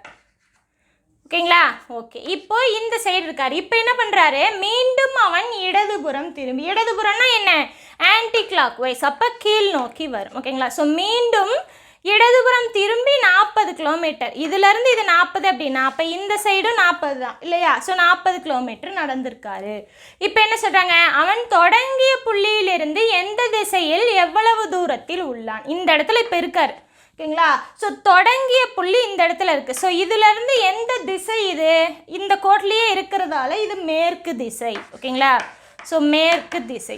S1: ஓகேங்களா? ஓகே. இப்போ இந்த சைடு இருக்கார். இப்போ என்ன பண்ணுறாரு? மீண்டும் அவன் இடதுபுறம் திரும்பி. இடதுபுறம்னா என்ன? Anticlockwise. அப்போ கீழ் நோக்கி வரும். ஓகேங்களா? ஸோ மீண்டும் இடதுபுறம் திரும்பி 40 கிலோமீட்டர். இதுலேருந்து இது 40 அப்படின்னா அப்போ இந்த சைடும் 40 தான் இல்லையா? ஸோ 40 கிலோமீட்டர் நடந்திருக்காரு. இப்போ என்ன சொல்கிறாங்க? அவன் தொடங்கிய புள்ளியிலிருந்து எந்த திசையில் எவ்வளவு தூரத்தில் உள்ளான்? இந்த இடத்துல இப்போ இருக்கார். ஓகேங்களா? ஸோ தொடங்கிய புள்ளி இந்த இடத்துல இருக்குது. ஸோ இதிலேருந்து எந்த திசை? இது இந்த கோட்லேயே இருக்கிறதால இது மேற்கு திசை. ஓகேங்களா? ஸோ மேற்கு திசை.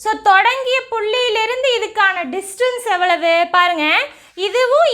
S1: ஸோ தொடங்கிய புள்ளியிலிருந்து இதுக்கான டிஸ்டன்ஸ் எவ்வளவு? பாருங்கள்,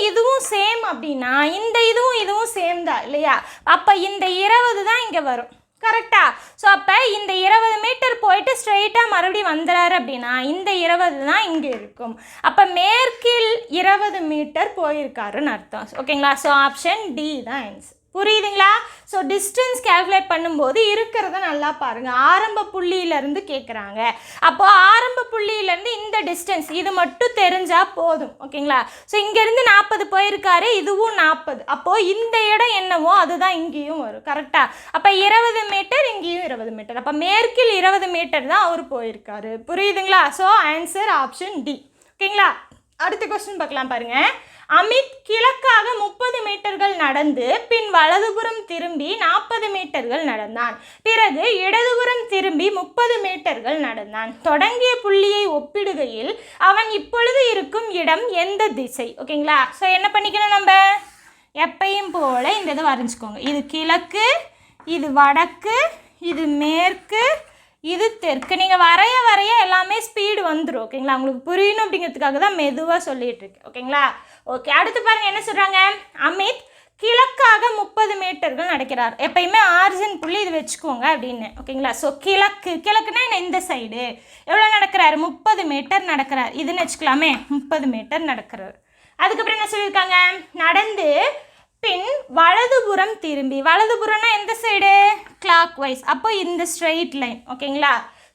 S1: இதுவும் சேம் அப்படின்னா இந்த இதுவும் சேம் தான் இல்லையா? அப்போ இந்த 20 தான் இங்கே வரும். கரெக்டா? ஸோ அப்போ இந்த 20 மீட்டர் போயிட்டு ஸ்ட்ரெயிட்டாக மறுபடியும் வந்துறாரு அப்படின்னா இந்த 20 தான் இங்கே இருக்கும். அப்போ மேற்கில் 20 மீட்டர் போயிருக்காருன்னு அர்த்தம். ஓகேங்களா? ஸோ ஆப்ஷன் டி தான் ஆன்சர். புரியுதுங்களா? ஸோ டிஸ்டன்ஸ் கேல்குலேட் பண்ணும்போது இருக்கிறத நல்லா பாருங்கள். ஆரம்ப புள்ளியிலேருந்து கேட்குறாங்க. அப்போது ஆரம்ப புள்ளியிலேருந்து இந்த டிஸ்டன்ஸ் இது மட்டும் தெரிஞ்சால் போதும். ஓகேங்களா? ஸோ இங்கேருந்து 40 போயிருக்காரு, இதுவும் 40. அப்போது இந்த இடம் என்னவோ அதுதான் இங்கேயும் வரும். கரெக்டாக? அப்போ 20 மீட்டர், இங்கேயும் 20 மீட்டர். அப்போ மேற்கில் 20 மீட்டர் தான் அவர் போயிருக்காரு. புரியுதுங்களா? So answer option D. ஓகேங்களா? அடுத்த கொஸ்டின் பார்க்கலாம் பாருங்கள். அமித் கிழக்காக 30 மீட்டர்கள் நடந்து பின் வலதுபுறம் திரும்பி 40 மீட்டர்கள் நடந்தான். பிறகு இடதுபுறம் திரும்பி 30 மீட்டர்கள் நடந்தான். தொடங்கிய புள்ளியை ஒப்பிடுகையில் அவன் இப்பொழுது இருக்கும் இடம் எந்த திசை? ஓகேங்களா? ஸோ என்ன பண்ணிக்கணும், நம்ம எப்பையும் போல இந்த இதை வரைஞ்சிக்கோங்க. இது கிழக்கு, இது வடக்கு, இது மேற்கு, இது தெற்கு. நீங்கள் வரைய எல்லாமே ஸ்பீடு வந்துடும். ஓகேங்களா? உங்களுக்கு புரியணும் அப்படிங்கிறதுக்காக தான் மெதுவாக சொல்லிகிட்டு இருக்கு. ஓகேங்களா? ஓகே, அடுத்து பாருங்கள் என்ன சொல்கிறாங்க. அமித் கிழக்காக 30 மீட்டர்கள் நடக்கிறார். எப்பயுமே ஆரிஜின் புள்ளி இது வச்சுக்கோங்க அப்படின்னு. ஓகேங்களா? ஸோ கிழக்குன்னா இந்த சைடு எவ்வளோ நடக்கிறார்? 30 மீட்டர் நடக்கிறார். இதுன்னு வச்சுக்கலாமே, 30 மீட்டர் நடக்கிறார். அதுக்கப்புறம் என்ன சொல்லியிருக்காங்க, நடந்து பின் வலதுபுறம் திரும்பி. வலதுபுறம்னா எந்த சைடு? Clock wise. அப்போ இந்த ஸ்ட்ரெயிட் லைன். ஓகேங்களா?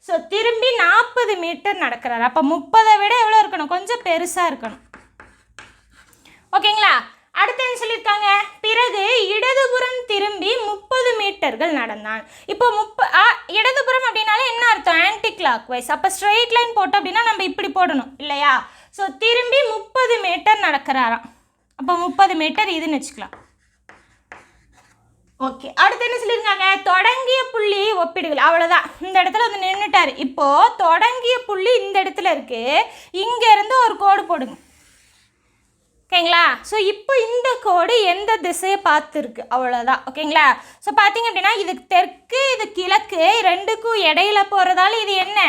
S1: ஸோ திரும்பி 40 மீட்டர் நடக்கிறார். அப்போ 30 விட எவ்வளோ இருக்கணும்? கொஞ்சம் பெருசாக இருக்கணும். ஓகேங்களா? அடுத்து என்ன சொல்லியிருக்காங்க, பிறகு இடதுபுறம் திரும்பி 30 மீட்டர்கள் நடந்தான். இப்போ இடதுபுறம் அப்படின்னாலே என்ன அர்த்தம்? Anticlockwise. அப்போ ஸ்ட்ரெயிட் லைன் போட்டோம் அப்படின்னா நம்ம இப்படி போடணும் இல்லையா? ஸோ திரும்பி 30 மீட்டர் நடக்கிறாராம். அப்போ 30 மீட்டர் இதுன்னு வச்சுக்கலாம். ஓகே, அடுத்து என்ன சொல்லியிருக்காங்க, தொடங்கிய புள்ளி ஒப்பிடுகள். அவ்வளோதான், இந்த இடத்துல வந்து நின்றுட்டார். இப்போது தொடங்கிய புள்ளி இந்த இடத்துல இருக்குது, இங்கேருந்து ஒரு கோடு போடுங்க. ஓகேங்களா? ஸோ இப்போ இந்த கோடு எந்த திசையை பார்த்துருக்கு, அவ்வளோதான். ஓகேங்களா? ஸோ பார்த்தீங்க அப்படின்னா இது தெற்கு, இது கிழக்கு, ரெண்டுக்கும் இடையில போகிறதால இது என்ன?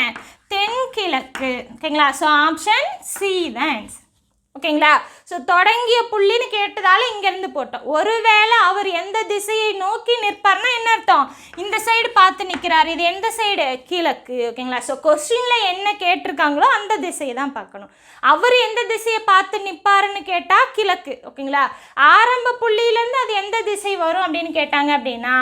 S1: தென்கிழக்கு. ஓகேங்களா? ஸோ ஆப்ஷன் சி தான் ஆன்சர். ஓகேங்களா? ஸோ தொடங்கிய புள்ளின்னு கேட்டதால இங்கேருந்து போட்டோம். ஒருவேளை அவர் எந்த திசையை நோக்கி நிற்பார்னா என்ன அர்த்தம்? இந்த சைடு பார்த்து நிற்கிறார். இது எந்த சைடு? கிழக்கு. ஓகேங்களா? ஸோ கொஸ்டினில் என்ன கேட்டிருக்காங்களோ அந்த திசையை தான் பார்க்கணும். அவர் எந்த திசையை பார்த்து நிற்பாருன்னு கேட்டால் கிழக்கு. ஓகேங்களா? ஆரம்ப புள்ளியிலேருந்து அது எந்த திசை வரும் அப்படின்னு கேட்டாங்க அப்படின்னா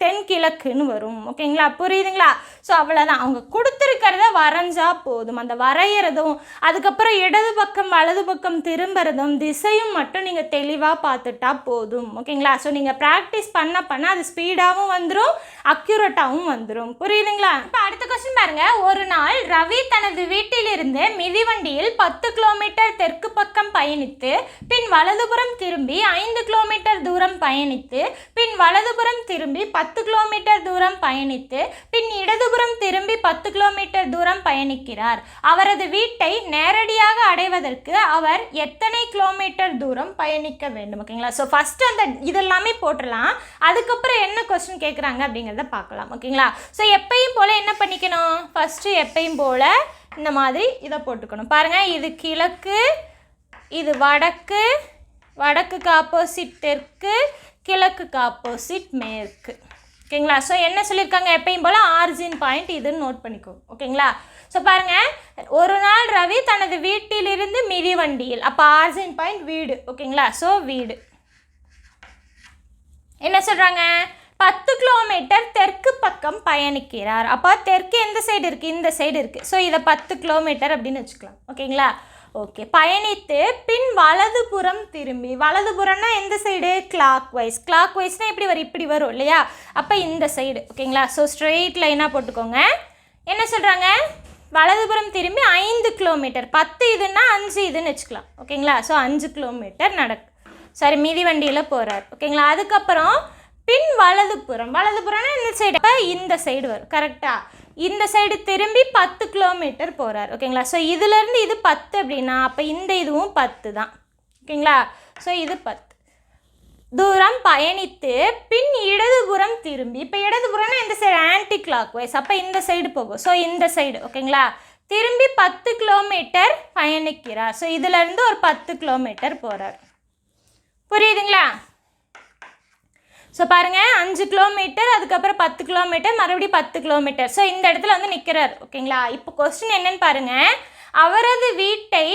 S1: தென்கிழக்குன்னு வரும். ஓகேங்களா? புரியுதுங்களா? ஸோ அவ்வளோதான், அவங்க கொடுத்துருக்கிறத வரைஞ்சா போதும். அந்த வரைகிறதும் அதுக்கப்புறம் இடது பக்கம் வலது பக்கம் திரும்புறதும் திசையும் மட்டும் நீங்கள் தெளிவாக பார்த்துட்டா போதும். ஓகேங்களா? ஸோ நீங்கள் ப்ராக்டிஸ் பண்ண அது ஸ்பீடாகவும் வந்துடும், அக்யூரேட்டாகவும் வந்துடும். புரியுதுங்களா? இப்போ அடுத்த கொஸ்டின் பாருங்க. ஒரு நாள் ரவி தனது வீட்டிலிருந்து மிதிவண்டியில் 10 கிலோமீட்டர் தெற்கு பக்கம் பயணித்து பின் வலதுபுறம் திரும்பி 5 கிலோமீட்டர் தூரம் பயணித்து பின் வலதுபுறம் திரும்பி 10 கிலோமீட்டர் தூரம் பயணித்து பின் இடதுபுறம் திரும்பி 10 கிலோமீட்டர் தூரம் பயணிக்கிறார். அவரது வீட்டை நேரடியாக அடைவதற்கு அவர் எத்தனை கிலோமீட்டர் தூரம் பயணிக்க வேண்டும்? ஓகேங்களா? ஸோ ஃபஸ்ட்டு அந்த இதெல்லாமே போட்டுடலாம், அதுக்கப்புறம் என்ன கொஸ்டின் கேட்குறாங்க அப்படிங்கிறத பார்க்கலாம். ஓகேங்களா? ஸோ எப்பயும் போல் என்ன பண்ணிக்கணும், ஃபஸ்ட்டு எப்பயும் போல் இந்த மாதிரி இதை போட்டுக்கணும். பாருங்கள், இது கிழக்கு, இது வடக்கு, வடக்குக்கு ஆப்போசிட் தெற்கு, கிழக்குக்கு ஆப்போசிட் மேற்கு. ஓகேங்களா? ஸோ என்ன சொல்லியிருக்காங்க, எப்பயும் போல் ஆரிஜின் பாயிண்ட் இதுன்னு நோட் பண்ணிக்கோ. ஓகேங்களா? ஸோ பாருங்கள், ஒரு நாள் ரவி தனது வீட்டிலிருந்து மிதிவண்டியில், அப்போ ஆரிஜின் பாயிண்ட் வீடு. ஓகேங்களா? ஸோ வீடு என்ன சொல்கிறாங்க, 10 கிலோமீட்டர் தெற்கு பக்கம் பயணிக்கிறார். அப்போ தெற்கு எந்த சைடு இருக்குது? இந்த சைடு இருக்குது. ஸோ இதை 10 கிலோமீட்டர் அப்படின்னு வச்சுக்கலாம். ஓகேங்களா? ஓகே, பயணித்து பின் வலதுபுறம் திரும்பி. வலதுபுறம்னா எந்த சைடு? Clockwise. கிளாக் வைஸ்னால் எப்படி வரும்? இப்படி வரும் இல்லையா? அப்போ இந்த சைடு. ஓகேங்களா? ஸோ ஸ்ட்ரெயிட் லைனாக போட்டுக்கோங்க. என்ன சொல்கிறாங்க, வலதுபுறம் திரும்பி 5 கிலோமீட்டர். 10 இதுன்னா 5 இதுன்னு வச்சுக்கலாம். ஓகேங்களா? ஸோ 5 கிலோமீட்டர் மிதிவண்டியில் போகிறார். ஓகேங்களா? அதுக்கப்புறம் பின் வலதுபுறம்னா இந்த சைடு, அப்போ இந்த சைடு வரும். கரெக்டாக? இந்த சைடு திரும்பி 10 கிலோமீட்டர் போகிறார். ஓகேங்களா? ஸோ இதுலேருந்து இது 10 அப்படின்னா அப்போ இந்த இதுவும் 10 தான். ஓகேங்களா? ஸோ இது 10 தூரம் பயணித்து பின் இடதுபுறம் திரும்பி. இப்போ இடதுபுறம்னா இந்த சைடு ஆன்டி கிளாக் வைஸ், அப்போ இந்த சைடு போகும். ஸோ இந்த சைடு. ஓகேங்களா? திரும்பி 10 கிலோமீட்டர் பயணிக்கிறார். ஸோ இதுலேருந்து ஒரு 10 கிலோமீட்டர் போகிறார். புரியுதுங்களா? ஸோ பாருங்கள் 5 கிலோமீட்டர், அதுக்கப்புறம் 10 கிலோமீட்டர், மறுபடியும் 10 கிலோமீட்டர். ஸோ இந்த இடத்துல வந்து நிற்கிறார். ஓகேங்களா? இப்போ கொஸ்டின் என்னன்னு பாருங்கள். அவரது வீட்டை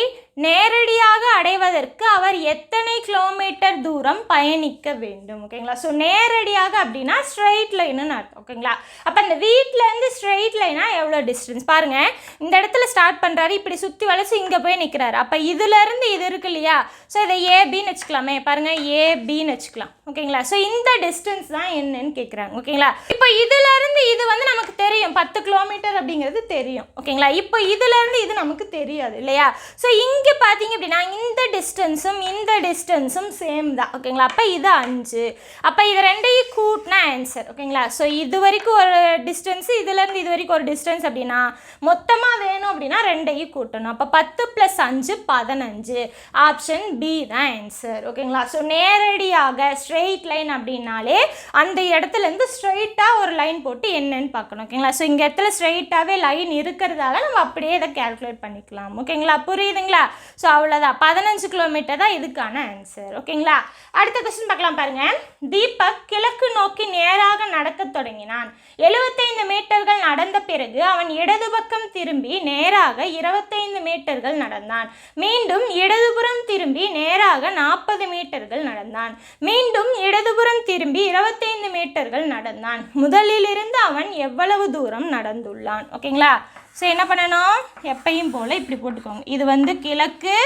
S1: நேரடியாக அடைவதற்கு அவர் எத்தனை கிலோமீட்டர் தூரம் பயணிக்க வேண்டும்? ஓகேங்களா? ஸோ நேரடியாக அப்படின்னா ஸ்ட்ரெயிட் லைனுன்னு அர்த்தம். ஓகேங்களா? அப்போ அந்த வீட்டிலேருந்து ஸ்ட்ரெயிட் லைனாக எவ்வளோ டிஸ்டன்ஸ் பாருங்கள். இந்த இடத்துல ஸ்டார்ட் பண்ணுறாரு, இப்படி சுற்றி வளைச்சி இங்கே போய் நிற்கிறாரு. அப்போ இதுலேருந்து இது இருக்கு இல்லையா? ஸோ இதை ஏபின்னு வச்சுக்கலாமே. பாருங்கள், ஏபின்னு வச்சுக்கலாம். ஓகேங்களா? ஸோ இந்த டிஸ்டன்ஸ் தான் என்னன்னு கேட்குறாங்க. ஓகேங்களா? இப்போ இதுலேருந்து இது வந்து நமக்கு தெரியும், 10 கிலோமீட்டர் அப்படிங்கிறது தெரியும். ஓகேங்களா? இப்போ இதுலேருந்து இது நமக்கு தெரியாது இல்லையா? ஸோ இங்கே பார்த்தீங்க அப்படின்னா இந்த டிஸ்டன்ஸும் சேம் தான். ஓகேங்களா? அப்போ இது 5. அப்போ இது ரெண்டையும் கூட்டினா ஆன்சர். ஓகேங்களா? ஸோ இது வரைக்கும் ஒரு டிஸ்டன்ஸு, இதுலேருந்து இது வரைக்கும் ஒரு டிஸ்டன்ஸ் அப்படின்னா மொத்தமாக வேணும் அப்படின்னா ரெண்டையும் கூட்டணும். அப்போ 10 + 5 15. ஆப்ஷன் பி தான் ஆன்சர். ஓகேங்களா? ஸோ நேரடியாக ஸ்ட்ரெயிட் லைன் அப்படின்னாலே அந்த இடத்துலேருந்து ஸ்ட்ரெயிட்டாக ஒரு லைன் போட்டு என்னன்னு பார்க்கணும். ஓகேங்களா? ஸோ இங்கே இடத்துல ஸ்ட்ரெயிட்டாகவே லைன் இருக்கிறதால நம்ம அப்படியே இதை கேல்குலேட் பண்ணிக்கலாம். ஓகேங்களா? புரியுதுங்களா? ஸோ அவ்வளோதான், 15 கிலோமீட்டர் தான் இதுக்கான ஆன்சர். ஓகேங்களா? அடுத்த கொஸ்டின் பார்க்கலாம் பாருங்கள். தீபக் கிழக்கு நோக்கி நேராக நடக்க தொடங்கினான். 75 மீட்டர்கள் நடந்த பிறகு அவன் இடது பக்கம் திரும்பி நேராக 25 மீட்டர்கள் நடந்தான். மீண்டும் இடதுபுறம் திரும்பி நேராக 40 மீட்டர்கள் நடந்தான். மீண்டும் இடதுபுறம் திரும்பி 25 மீட்டர்கள் நடந்தான். முதலிலிருந்து அவன் எவ்வளவு தூரம் நடந்துள்ளான்? ஓகேங்களா? ஸோ என்ன பண்ணணும்? எப்பையும் போல் இப்படி போட்டுக்கோங்க. இது வந்து கிழக்கு,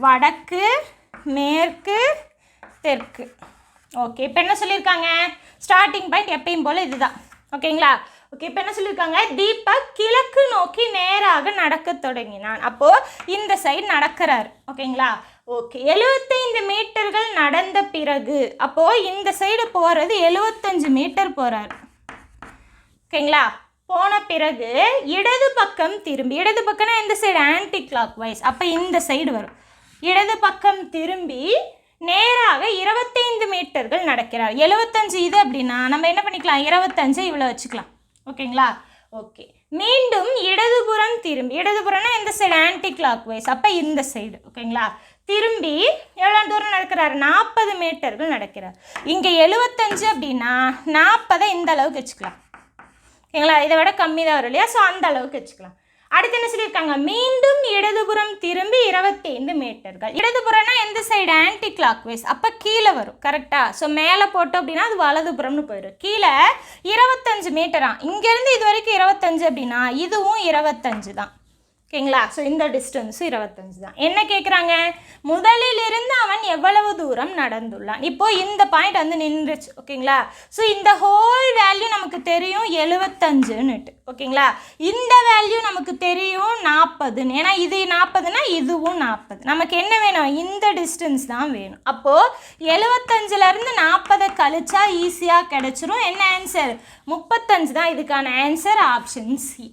S1: வடக்கு, மேற்கு, தெற்கு. ஓகே, இப்போ என்ன சொல்லியிருக்காங்க? ஸ்டார்டிங் பாயிண்ட் எப்பையும் போல் இதுதான். ஓகேங்களா? ஓகே, இப்போ என்ன சொல்லியிருக்காங்க? தீபக் கிழக்கு நோக்கி நேராக நடக்க தொடங்கினான். அப்போது இந்த சைடு நடக்கிறார். ஓகேங்களா? ஓகே, 75 மீட்டர்கள் நடந்த பிறகு அப்போது இந்த சைடு போகிறது 75 மீட்டர் போகிறார். ஓகேங்களா? போன பிறகு இடது பக்கம் திரும்பி, இடது பக்கம்னா இந்த சைடு ஆன்டி கிளாக் வைஸ், அப்போ இந்த சைடு வரும். இடது பக்கம் திரும்பி நேராக 25 மீட்டர்கள் நடக்கிறார். 75 இது அப்படின்னா நம்ம என்ன பண்ணிக்கலாம்? 25 இவ்வளோ வச்சுக்கலாம். ஓகேங்களா? ஓகே, மீண்டும் இடதுபுறம் திரும்பி, இடதுபுறம்னா இந்த சைடு ஆன்டி கிளாக் வைஸ், அப்போ இந்த சைடு. ஓகேங்களா? திரும்பி எவ்வளோ தூரம் நடக்கிறார்? 40 மீட்டர்கள் நடக்கிறார். இங்கே 75 அப்படின்னா 40 இந்த அளவுக்கு வச்சுக்கலாம். ஓகேங்களா? இதை விட கம்மி தான் வரும் இல்லையா? ஸோ அந்த அளவுக்கு வச்சுக்கலாம். அடுத்து என்ன சொல்லியிருக்காங்க? மீண்டும் இடதுபுறம் திரும்பி 25 மீட்டர்கள். இடதுபுறம்னா எந்த சைடு? ஆன்டி கிளாக் வைஸ், அப்போ கீழே வரும். கரெக்டாக? ஸோ மேலே போட்டோம் அப்படின்னா அது வலதுபுறம்னு போயிடும். கீழே 25 மீட்டரா, இங்கேருந்து இது வரைக்கும் 25 அப்படின்னா இதுவும் 25 தான். ஓகேங்களா? ஸோ இந்த டிஸ்டன்ஸும் 25 தான். என்ன கேட்குறாங்க? முதலிலிருந்து அவன் எவ்வளவு தூரம் நடந்துள்ளான். இப்போது இந்த பாயிண்ட் வந்து நின்றுச்சு. ஓகேங்களா? ஸோ இந்த ஹோல் வேல்யூ நமக்கு தெரியும் 75ன்னுட்டு. ஓகேங்களா? இந்த வேல்யூ நமக்கு தெரியும் 40ன்னு. ஏன்னா இது 40னா இதுவும் 40. நமக்கு என்ன வேணும்? இந்த டிஸ்டன்ஸ் தான் வேணும். அப்போது 75லேருந்து 40 கழிச்சா ஈஸியாக கிடச்சிரும். என்ன ஆன்சர்? 35 தான் இதுக்கான ஆன்சர். Option C.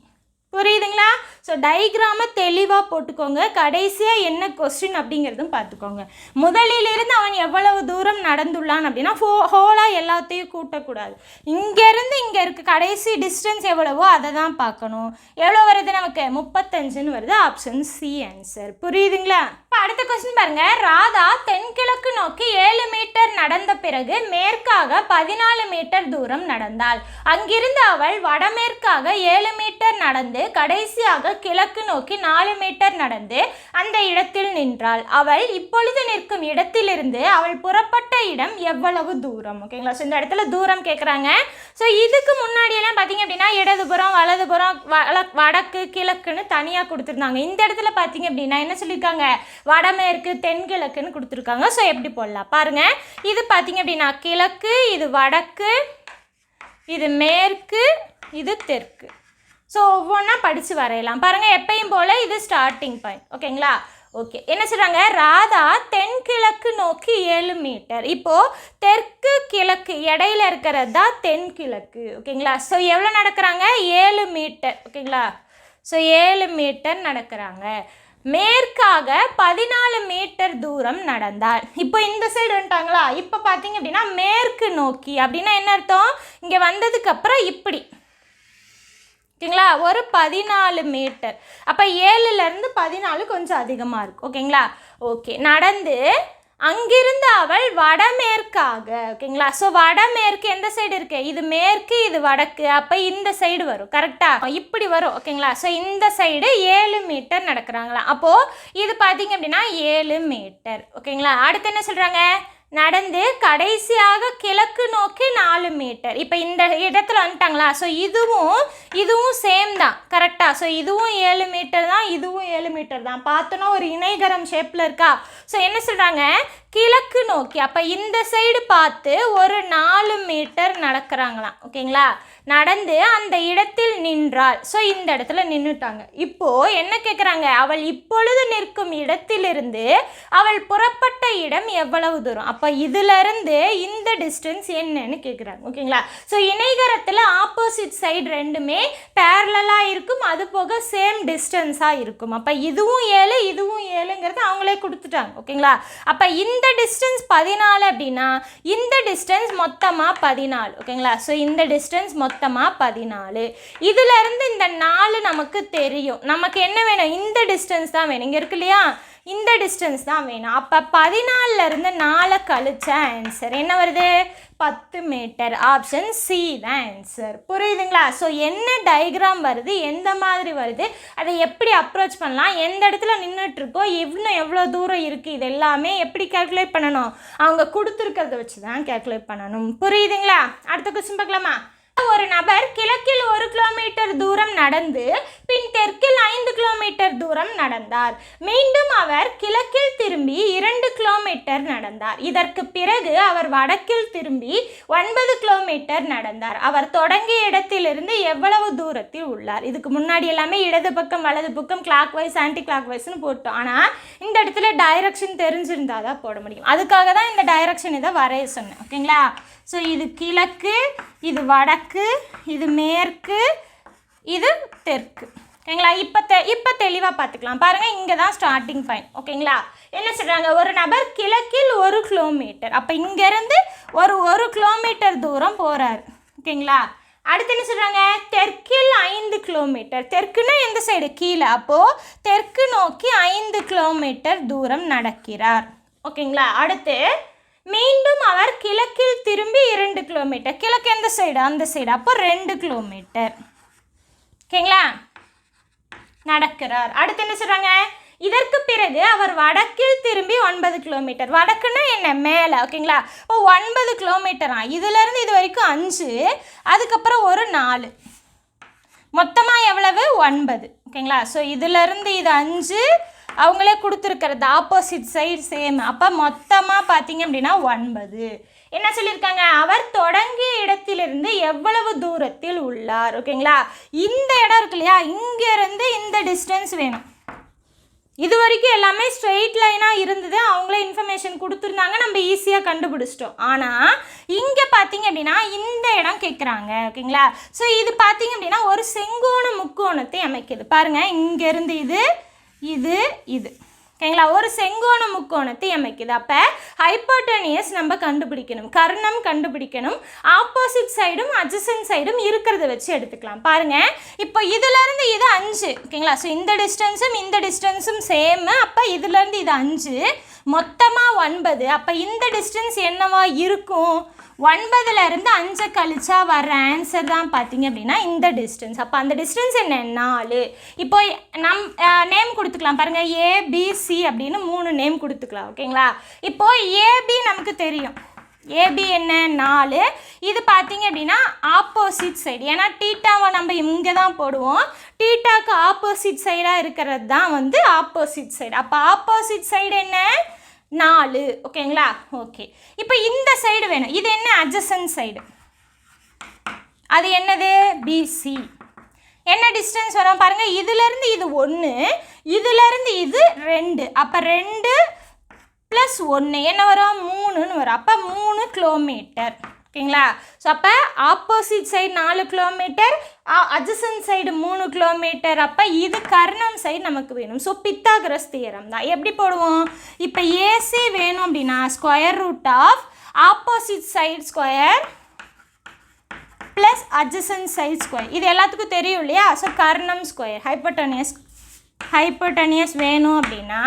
S1: புரியுதுங்களா? ஸோ டயக்ராமை தெளிவாக போட்டுக்கோங்க. கடைசியாக என்ன கொஸ்டின் அப்படிங்கிறதும் பார்த்துக்கோங்க. முதலிலிருந்து அவன் எவ்வளவு தூரம் நடந்துள்ளான் அப்படின்னா ஹோலாக எல்லாத்தையும் கூட்டக்கூடாது. இங்கேருந்து இங்கே இருக்க கடைசி டிஸ்டன்ஸ் எவ்வளவோ அதை தான் பார்க்கணும். எவ்வளோ வருது நமக்கு? 35ன்னு வருது. Option C answer. புரியுதுங்களா? இப்போ அடுத்த கொஸ்டின் பாருங்க. ராதா தென்கிழக்கு நோக்கி 7 மீட்டர் நடந்த பிறகு மேற்காக 14 மீட்டர் தூரம் நடந்தாள். அங்கிருந்து அவள் வடமேற்காக 7 மீட்டர் நடந்து கடைசியாக கிழக்கு நோக்கி 4 மீட்டர் நடந்து அந்த இடத்தில் நின்றாள். அவள் இப்பொழுது நிற்கும் இடத்திலிருந்து அவள் புறப்பட்ட இடம் எவ்வளவு தூரம்? ஓகேங்களா? ஸோ இந்த இடத்துல தூரம் கேட்குறாங்க. ஸோ இதுக்கு முன்னாடியெல்லாம் பார்த்தீங்க அப்படின்னா இடதுபுறம், வலதுபுறம், வடக்கு, கிழக்குன்னு தனியாக கொடுத்துருந்தாங்க. இந்த இடத்துல பார்த்தீங்க அப்படின்னா என்ன சொல்லியிருக்காங்க? வடமேற்கு, தென்கிழக்குன்னு கொடுத்துருக்காங்க. ஸோ எப்படி போடலாம் பாருங்கள். இது பார்த்தீங்க அப்படின்னா கிழக்கு, இது வடக்கு, இது மேற்கு, இது தெற்கு. ஸோ ஒவ்வொன்றா படித்து வரையலாம். பாருங்கள், எப்பயும் போல் இது ஸ்டார்டிங் பாயிண்ட். ஓகேங்களா? ஓகே, என்ன சொல்கிறாங்க? ராதா தென்கிழக்கு நோக்கி 7 மீட்டர். இப்போது தெற்கு கிழக்கு இடையில இருக்கிறது தான் தென்கிழக்கு. ஓகேங்களா? ஸோ எவ்வளோ நடக்கிறாங்க? 7 மீட்டர். ஓகேங்களா? ஸோ 7 மீட்டர் நடக்கிறாங்க. மேற்காக 14 மீட்டர் தூரம் நடந்தாள். இப்போ இந்த சைடு வந்துட்டாங்களா? இப்போ பார்த்தீங்க அப்படின்னா மேற்கு நோக்கி அப்படின்னா என்ன அர்த்தம்? இங்கே வந்ததுக்கப்புறம் இப்படி. ஓகேங்களா? ஒரு 14 மீட்டர். அப்போ 7லேருந்து 14 கொஞ்சம் அதிகமாக இருக்குது. ஓகேங்களா? ஓகே, நடந்து அங்கிருந்து அவள் வடமேற்காக. ஓகேங்களா? ஸோ வடமேற்கு எந்த சைடு இருக்கு? இது மேற்கு, இது வடக்கு. அப்போ இந்த சைடு வரும். கரெக்டா? இப்படி வரும். ஓகேங்களா? ஸோ இந்த சைடு 7 மீட்டர் நடக்கிறாங்களா? அப்போது இது பார்த்தீங்க அப்படின்னா 7 மீட்டர். ஓகேங்களா? அடுத்து என்ன சொல்கிறாங்க? நடந்து கடைசியாக கிழக்கு நோக்கி 4 மீட்டர். இப்போ இந்த இடத்துல வந்துட்டாங்களா? ஸோ இதுவும் சேம் தான். கரெக்டாக? ஸோ இதுவும் 7 மீட்டர் தான், இதுவும் 7 மீட்டர் தான். பார்த்தோன்னா ஒரு இணைகரம் ஷேப்பில் இருக்கா? ஸோ என்ன சொல்கிறாங்க? கிழக்கு நோக்கி. அப்போ இந்த சைடு பார்த்து ஒரு 4 மீட்டர் நடக்கிறாங்களாம். ஓகேங்களா? நடந்து அந்த இடத்தில் நின்றாள். ஸோ இந்த இடத்துல நின்றுட்டாங்க. இப்போது என்ன கேட்குறாங்க? அவள் இப்பொழுது நிற்கும் இடத்திலிருந்து அவள் புறப்பட்ட இடம் எவ்வளவு தூரம்? அப்போ இதிலிருந்து இந்த டிஸ்டன்ஸ் என்னன்னு கேட்குறாங்க. ஓகேங்களா? ஸோ இணைகரத்தில் ஆப்போசிட் சைடு ரெண்டுமே பேரலாக இருக்கும், அது போக சேம் டிஸ்டன்ஸாக இருக்கும். அப்போ இதுவும் 7 இதுவும் 7ங்கிறது அவங்களே கொடுத்துட்டாங்க. ஓகேங்களா? அப்போ இந்த டிஸ்டன்ஸ் 14 அப்படின்னா இந்த டிஸ்டன்ஸ் மொத்தமாக 14. ஓகேங்களா? ஸோ இந்த டிஸ்டன்ஸ் மொத்தமாக 14. இதிலிருந்து இந்த 4 நமக்கு தெரியும். நமக்கு என்ன வேணும்? இந்த டிஸ்டன்ஸ் தான் வேணும். இங்கே இருக்கு இல்லையா? இந்த டிஸ்டன்ஸ் தான் வேணும். அப்போ 14லேருந்து 4 கழிச்ச ஆன்சர் என்ன வருது? 10 மீட்டர். ஆப்ஷன் சி தான் ஆன்சர். புரியுதுங்களா? ஸோ என்ன டயக்ராம் வருது, எந்த மாதிரி வருது, அதை எப்படி அப்ரோச் பண்ணலாம், எந்த இடத்துல நின்றுட்டுருக்கோம், இன்னும் எவ்வளோ தூரம் இருக்குது, இது எல்லாமே எப்படி கேல்குலேட் பண்ணணும்? அவங்க கொடுத்துருக்கிறத வச்சு தான் கேல்குலேட் பண்ணணும். புரியுதுங்களா? அடுத்த கொஸ்டின் பார்க்கலாமா? ஒரு நபர் கிழக்கில் 1 கிலோமீட்டர் தூரம் நடந்து பின் தெற்கில் 5 கிலோமீட்டர் தூரம் நடந்தார். மீண்டும் அவர் கிழக்கில் திரும்பி 2 கிலோமீட்டர் நடந்தார். இதற்கு பிறகு அவர் வடக்கில் திரும்பி 9 கிலோமீட்டர் நடந்தார். அவர் தொடங்கிய இடத்திலிருந்து எவ்வளவு தூரத்தில் உள்ளார்? இதுக்கு முன்னாடி எல்லாமே இடது பக்கம் வலது பக்கம் கிளாக் வைஸ் ஆன்டி கிளாக் வைஸ்னு போட்டோம். ஆனால் இந்த இடத்துல டைரக்ஷன் தெரிஞ்சிருந்தால் தான் போட முடியும். அதுக்காக தான் இந்த டைரக்ஷன் இதை வரைய சொன்னேன். ஓகேங்களா? ஸோ இது கிழக்கு, இது வடக்கு, இது மேற்கு, இது தெற்கு. ஓகேங்களா? இப்போ தெளிவாக பார்த்துக்கலாம். பாருங்கள், இங்கே தான் ஸ்டார்டிங் பாயிண்ட். ஓகேங்களா? என்ன சொல்கிறாங்க? ஒரு நபர் கிழக்கில் 1 கிலோமீட்டர். அப்போ இங்கேருந்து ஒரு கிலோமீட்டர் தூரம் போகிறாரு. ஓகேங்களா? அடுத்து என்ன சொல்கிறாங்க? தெற்கில் 5 கிலோமீட்டர். தெற்குன்னா எந்த சைடு? கீழே. அப்போது தெற்கு நோக்கி 5 கிலோமீட்டர் தூரம் நடக்கிறார். ஓகேங்களா? அடுத்து மீண்டும் அவர் கிழக்கில் திரும்பி 2 கிலோமீட்டர். கிழக்கு எந்த சைடு? அந்த சைடு. அப்போ 2 கிலோமீட்டர். ஓகேங்களா? நடக்கிறார். அடுத்து என்ன சொல்கிறாங்க? இதற்கு பிறகு அவர் வடக்கில் திரும்பி 9 கிலோமீட்டர். வடக்குன்னா என்ன? மேலே. ஓகேங்களா? இப்போ 9 கிலோமீட்டரா? இதுலேருந்து இது வரைக்கும் 5, அதுக்கப்புறம் ஒரு 4, மொத்தமாக எவ்வளவு? 9. ஓகேங்களா? ஸோ இதிலேருந்து இது 5, அவங்களே கொடுத்துருக்கிறது ஆப்போசிட் சைடு சேம். அப்போ மொத்தமாக பார்த்தீங்க அப்படின்னா 9. என்ன சொல்லியிருக்காங்க? அவர் தொடங்கிய இடத்திலிருந்து எவ்வளவு தூரத்தில் உள்ளார். ஓகேங்களா? இந்த இடம் இருக்கு இல்லையா? இங்கேருந்து இந்த டிஸ்டன்ஸ் வேணும். இது வரைக்கும் எல்லாமே ஸ்ட்ரெயிட் லைனாக இருந்தது. அவங்களே இன்ஃபர்மேஷன் கொடுத்துருந்தாங்க, நம்ம ஈஸியாக கண்டுபிடிச்சிட்டோம். ஆனால் இங்கே பார்த்தீங்க அப்படின்னா இந்த இடம் கேட்குறாங்க. ஓகேங்களா? ஸோ இது பார்த்தீங்க அப்படின்னா ஒரு செங்கோண முக்கோணத்தை அமைக்குது. பாருங்கள், இங்கேருந்து இது ஓகேங்களா? ஒரு செங்கோண முக்கோணத்தை அமைக்குது. அப்போ ஹைப்போட்டனியஸ் நம்ம கண்டுபிடிக்கணும், கர்ணம் கண்டுபிடிக்கணும். ஆப்போசிட் சைடும் அட்ஜசன்ட் சைடும் இருக்கிறத வச்சு எடுத்துக்கலாம். பாருங்கள், இப்போ இதுலேருந்து இது 5. ஓகேங்களா? ஸோ இந்த டிஸ்டன்ஸும் சேம். அப்போ இதுலேருந்து இது 5, மொத்தமாக 9. அப்போ இந்த டிஸ்டன்ஸ் என்னவா இருக்கும்? 9லேருந்து 5 கழிச்சா வர்ற ஆன்சர் தான் பார்த்தீங்க அப்படின்னா இந்த டிஸ்டன்ஸ். அப்போ அந்த டிஸ்டன்ஸ் என்ன? 4. இப்போ நேம் கொடுத்துக்கலாம். பாருங்கள், ஏபிசி அப்படின்னு 3 நேம் கொடுத்துக்கலாம். ஓகேங்களா? இப்போது ஏபி நமக்கு தெரியும். ஏபி என்ன? 4. இது பார்த்தீங்க அப்படின்னா ஆப்போசிட் சைடு. ஏன்னா டீட்டாவை நம்ம இங்கே தான் போடுவோம். டீட்டாக்கு ஆப்போசிட் சைடாக இருக்கிறது தான் ஆப்போசிட் சைடு. அப்போ ஆப்போசிட் சைடு என்ன? 4. ஓகேங்களா? ஓகே. இப்போ இந்த சைடு வேணும். இது என்ன? Adjacent side. அது என்னது? பிசி. என்ன டிஸ்டன்ஸ் வரும் பாருங்கள், இதிலேருந்து இது 1, இதிலேருந்து இது 2. அப்போ 2 + 1 என்ன வரும்? 3ன்னு வரும். அப்போ 3 கிலோமீட்டர். ஓகேங்களா? ஸோ அப்போ opposite side 4 kilometre, adjacent side 3 kilometre. அப்போ இது கர்ணம் சைடு நமக்கு வேணும். ஸோ பித்தாகரஸ் தியரம் தான். எப்படி போடுவோம்? இப்போ ஏசி வேணும் அப்படின்னா √, opposite side square + adjacent side square. இது எல்லாத்துக்கும் தெரியும் இல்லையா? ஸோ கர்ணம் ஸ்கொயர், ஹைப்போட்டனியஸ் ஹைப்போட்டனியஸ் வேணும் அப்படின்னா,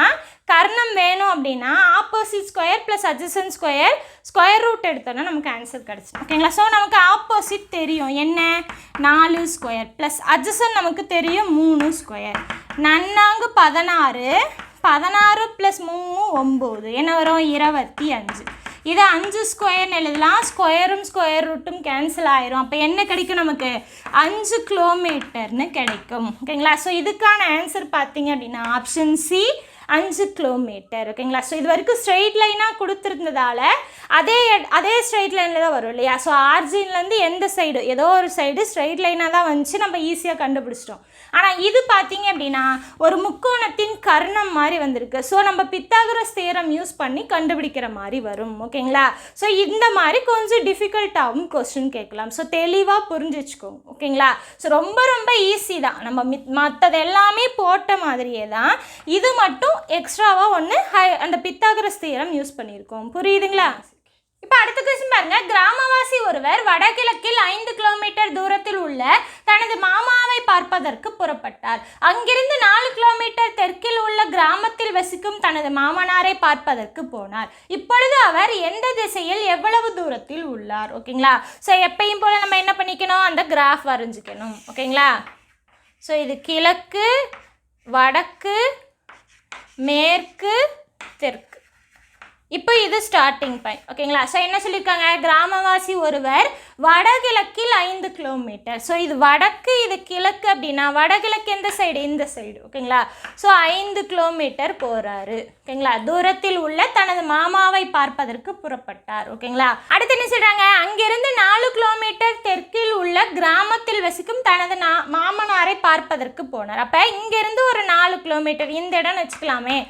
S1: கர்ணம் வேணும் அப்படின்னா opposite square plus adjacent square square root எடுத்தோன்னா நமக்கு ஆன்சர் கிடச்சிடும். ஓகேங்களா? ஸோ நமக்கு ஆப்போசிட் தெரியும் என்ன, 4 ஸ்கொயர் ப்ளஸ் அட்ஜசன்ட் நமக்கு தெரியும் 3 ஸ்கொயர். நன்னாங்கு 16, 16 ப்ளஸ் 3 9, என்ன வரும் 25. இதை 5 ஸ்கொயர்னு எழுதலாம். ஸ்கொயரும் ஸ்கொயர் ரூட்டும் கேன்சல் ஆயிரும். அப்போ என்ன கிடைக்கும் நமக்கு, 5 கிலோமீட்டர்னு கிடைக்கும். ஓகேங்களா? ஸோ இதுக்கான ஆன்சர் பார்த்தீங்க அப்படின்னா ஆப்ஷன் சி 5 கிலோமீட்டர். ஓகேங்களா? ஸோ இது வரைக்கும் ஸ்ட்ரெயிட் லைனாக கொடுத்துருந்ததால அதே ஸ்ட்ரெயிட் லைனில் தான் வரும் இல்லையா? ஸோ ஆர்ஜின்லேருந்து எந்த சைடு, ஏதோ ஒரு சைடு ஸ்ட்ரெயிட் லைனாக தான் வந்துச்சு, நம்ம ஈஸியாக கண்டுபிடிச்சிட்டோம். ஆனால் இது பார்த்தீங்க அப்படின்னா ஒரு முக்கோணத்தின் கர்ணம் மாதிரி வந்திருக்கு. ஸோ நம்ம பித்தாகரஸ் தியரம் யூஸ் பண்ணி கண்டுபிடிக்கிற மாதிரி வரும். ஓகேங்களா? ஸோ இந்த மாதிரி கொஞ்சம் டிஃபிகல்ட்டாகவும் கொஸ்டின் கேட்கலாம். ஸோ தெளிவாக புரிஞ்சு வச்சுக்கோங்க. ஓகேங்களா? ஸோ ரொம்ப ரொம்ப ஈஸி தான். நம்ம மற்றது எல்லாமே போட்ட மாதிரியே தான், இது மட்டும் எக்ஸ்ட்ராவாக ஒன்று அந்த பித்தாகரஸ் தியரம் யூஸ் பண்ணியிருக்கோம். புரியுதுங்களா? இப்போ அடுத்த கொஸ்டின் பாருங்க. கிராமவாசி ஒருவர் வடகிழக்கில் 5 கிலோமீட்டர் தூரத்தில் உள்ள தனது மாமாவை பார்ப்பதற்கு புறப்பட்டார். அங்கிருந்து 4 கிலோமீட்டர் தெற்கில் உள்ள கிராமத்தில் வசிக்கும் தனது மாமனாரை பார்ப்பதற்கு போனார். இப்பொழுது அவர் எந்த திசையில் எவ்வளவு தூரத்தில் உள்ளார்? ஓகேங்களா? ஸோ எப்பயும் போல நம்ம என்ன பண்ணிக்கணும், அந்த கிராஃப் வரைஞ்சிக்கணும். ஓகேங்களா? ஸோ இது கிழக்கு, வடக்கு, மேற்கு, தெற்கு. இப்போ இது ஸ்டார்டிங் பாயிண்ட். ஓகேங்களா? ஸோ என்ன சொல்லியிருக்காங்க, கிராமவாசி ஒருவர் வடகிழக்கில் 5 கிலோமீட்டர். ஸோ இது வடக்கு, இது கிழக்கு அப்படின்னா வடகிழக்கு எந்த சைடு, இந்த சைடு. ஓகேங்களா? ஸோ 5 கிலோமீட்டர் போகிறாரு. ஓகேங்களா? தூரத்தில் உள்ள தனது மாமாவை பார்ப்பதற்கு புறப்பட்டார். ஓகேங்களா? அடுத்து என்ன சொல்கிறாங்க, அங்கிருந்து 4 கிலோமீட்டர் தெற்கில் உள்ள கிராமத்தில் வசிக்கும் தனது மாமனாரை பார்ப்பதற்கு போனார். அப்போ இங்கேருந்து ஒரு 4 கிலோமீட்டர் இந்த இடம்னு வச்சுக்கலாமே.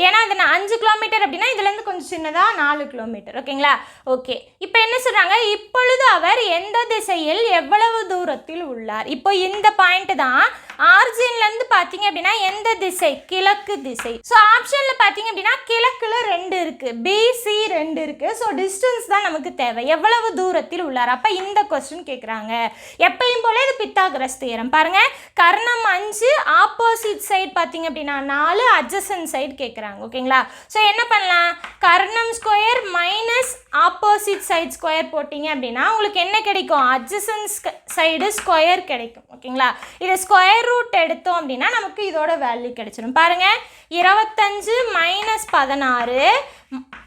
S1: ஏன்னா அது 5 கிலோமீட்டர் அப்படின்னா இதுலேருந்து கொஞ்சம் சின்னதாக 4 கிலோமீட்டர். ஓகேங்களா? ஓகே. இப்போ என்ன சொல்கிறாங்க, இப்பொழுது அவர் எந்த திசையில் எவ்வளவு தூரத்தில் உள்ளார். இப்போ இந்த பாயிண்ட் தான் ஆர்ஜின்லேருந்து பார்த்தீங்க அப்படின்னா எந்த திசை, கிழக்கு திசை. ஸோ ஆப்ஷனில் பார்த்தீங்க அப்படின்னா கிழக்கில் 2 இருக்குது, பிசி 2 இருக்குது. ஸோ டிஸ்டன்ஸ் தான் நமக்கு தேவை, எவ்வளவு தூரத்தில் உள்ளார். அப்போ இந்த கொஸ்டின் கேட்குறாங்க. எப்பயும் போல இது பித்தாகரஸ் தியரம். பாருங்கள், கர்ணம் 5, ஆப்போசிட் சைடு பார்த்தீங்க அப்படின்னா 4, அட்ஜசன்ட் சைடு கேட்குறாங்க. ஓகேங்களா? ஸோ என்ன பண்ணலாம், கர்ணம் square minus opposite side square போட்டிங்க அப்படின்னா உங்களுக்கு என்ன கிடைக்கும், அட்ஜசன்ட் சைடு ஸ்கொயர் கிடைக்கும். ஓகேங்களா? இதை ஸ்கொயர் ரூட் எடுத்தோம் அப்படின்னா நமக்கு இதோட வேல்யூ கிடைச்சிடும். பாருங்கள், 25 மைனஸ் 16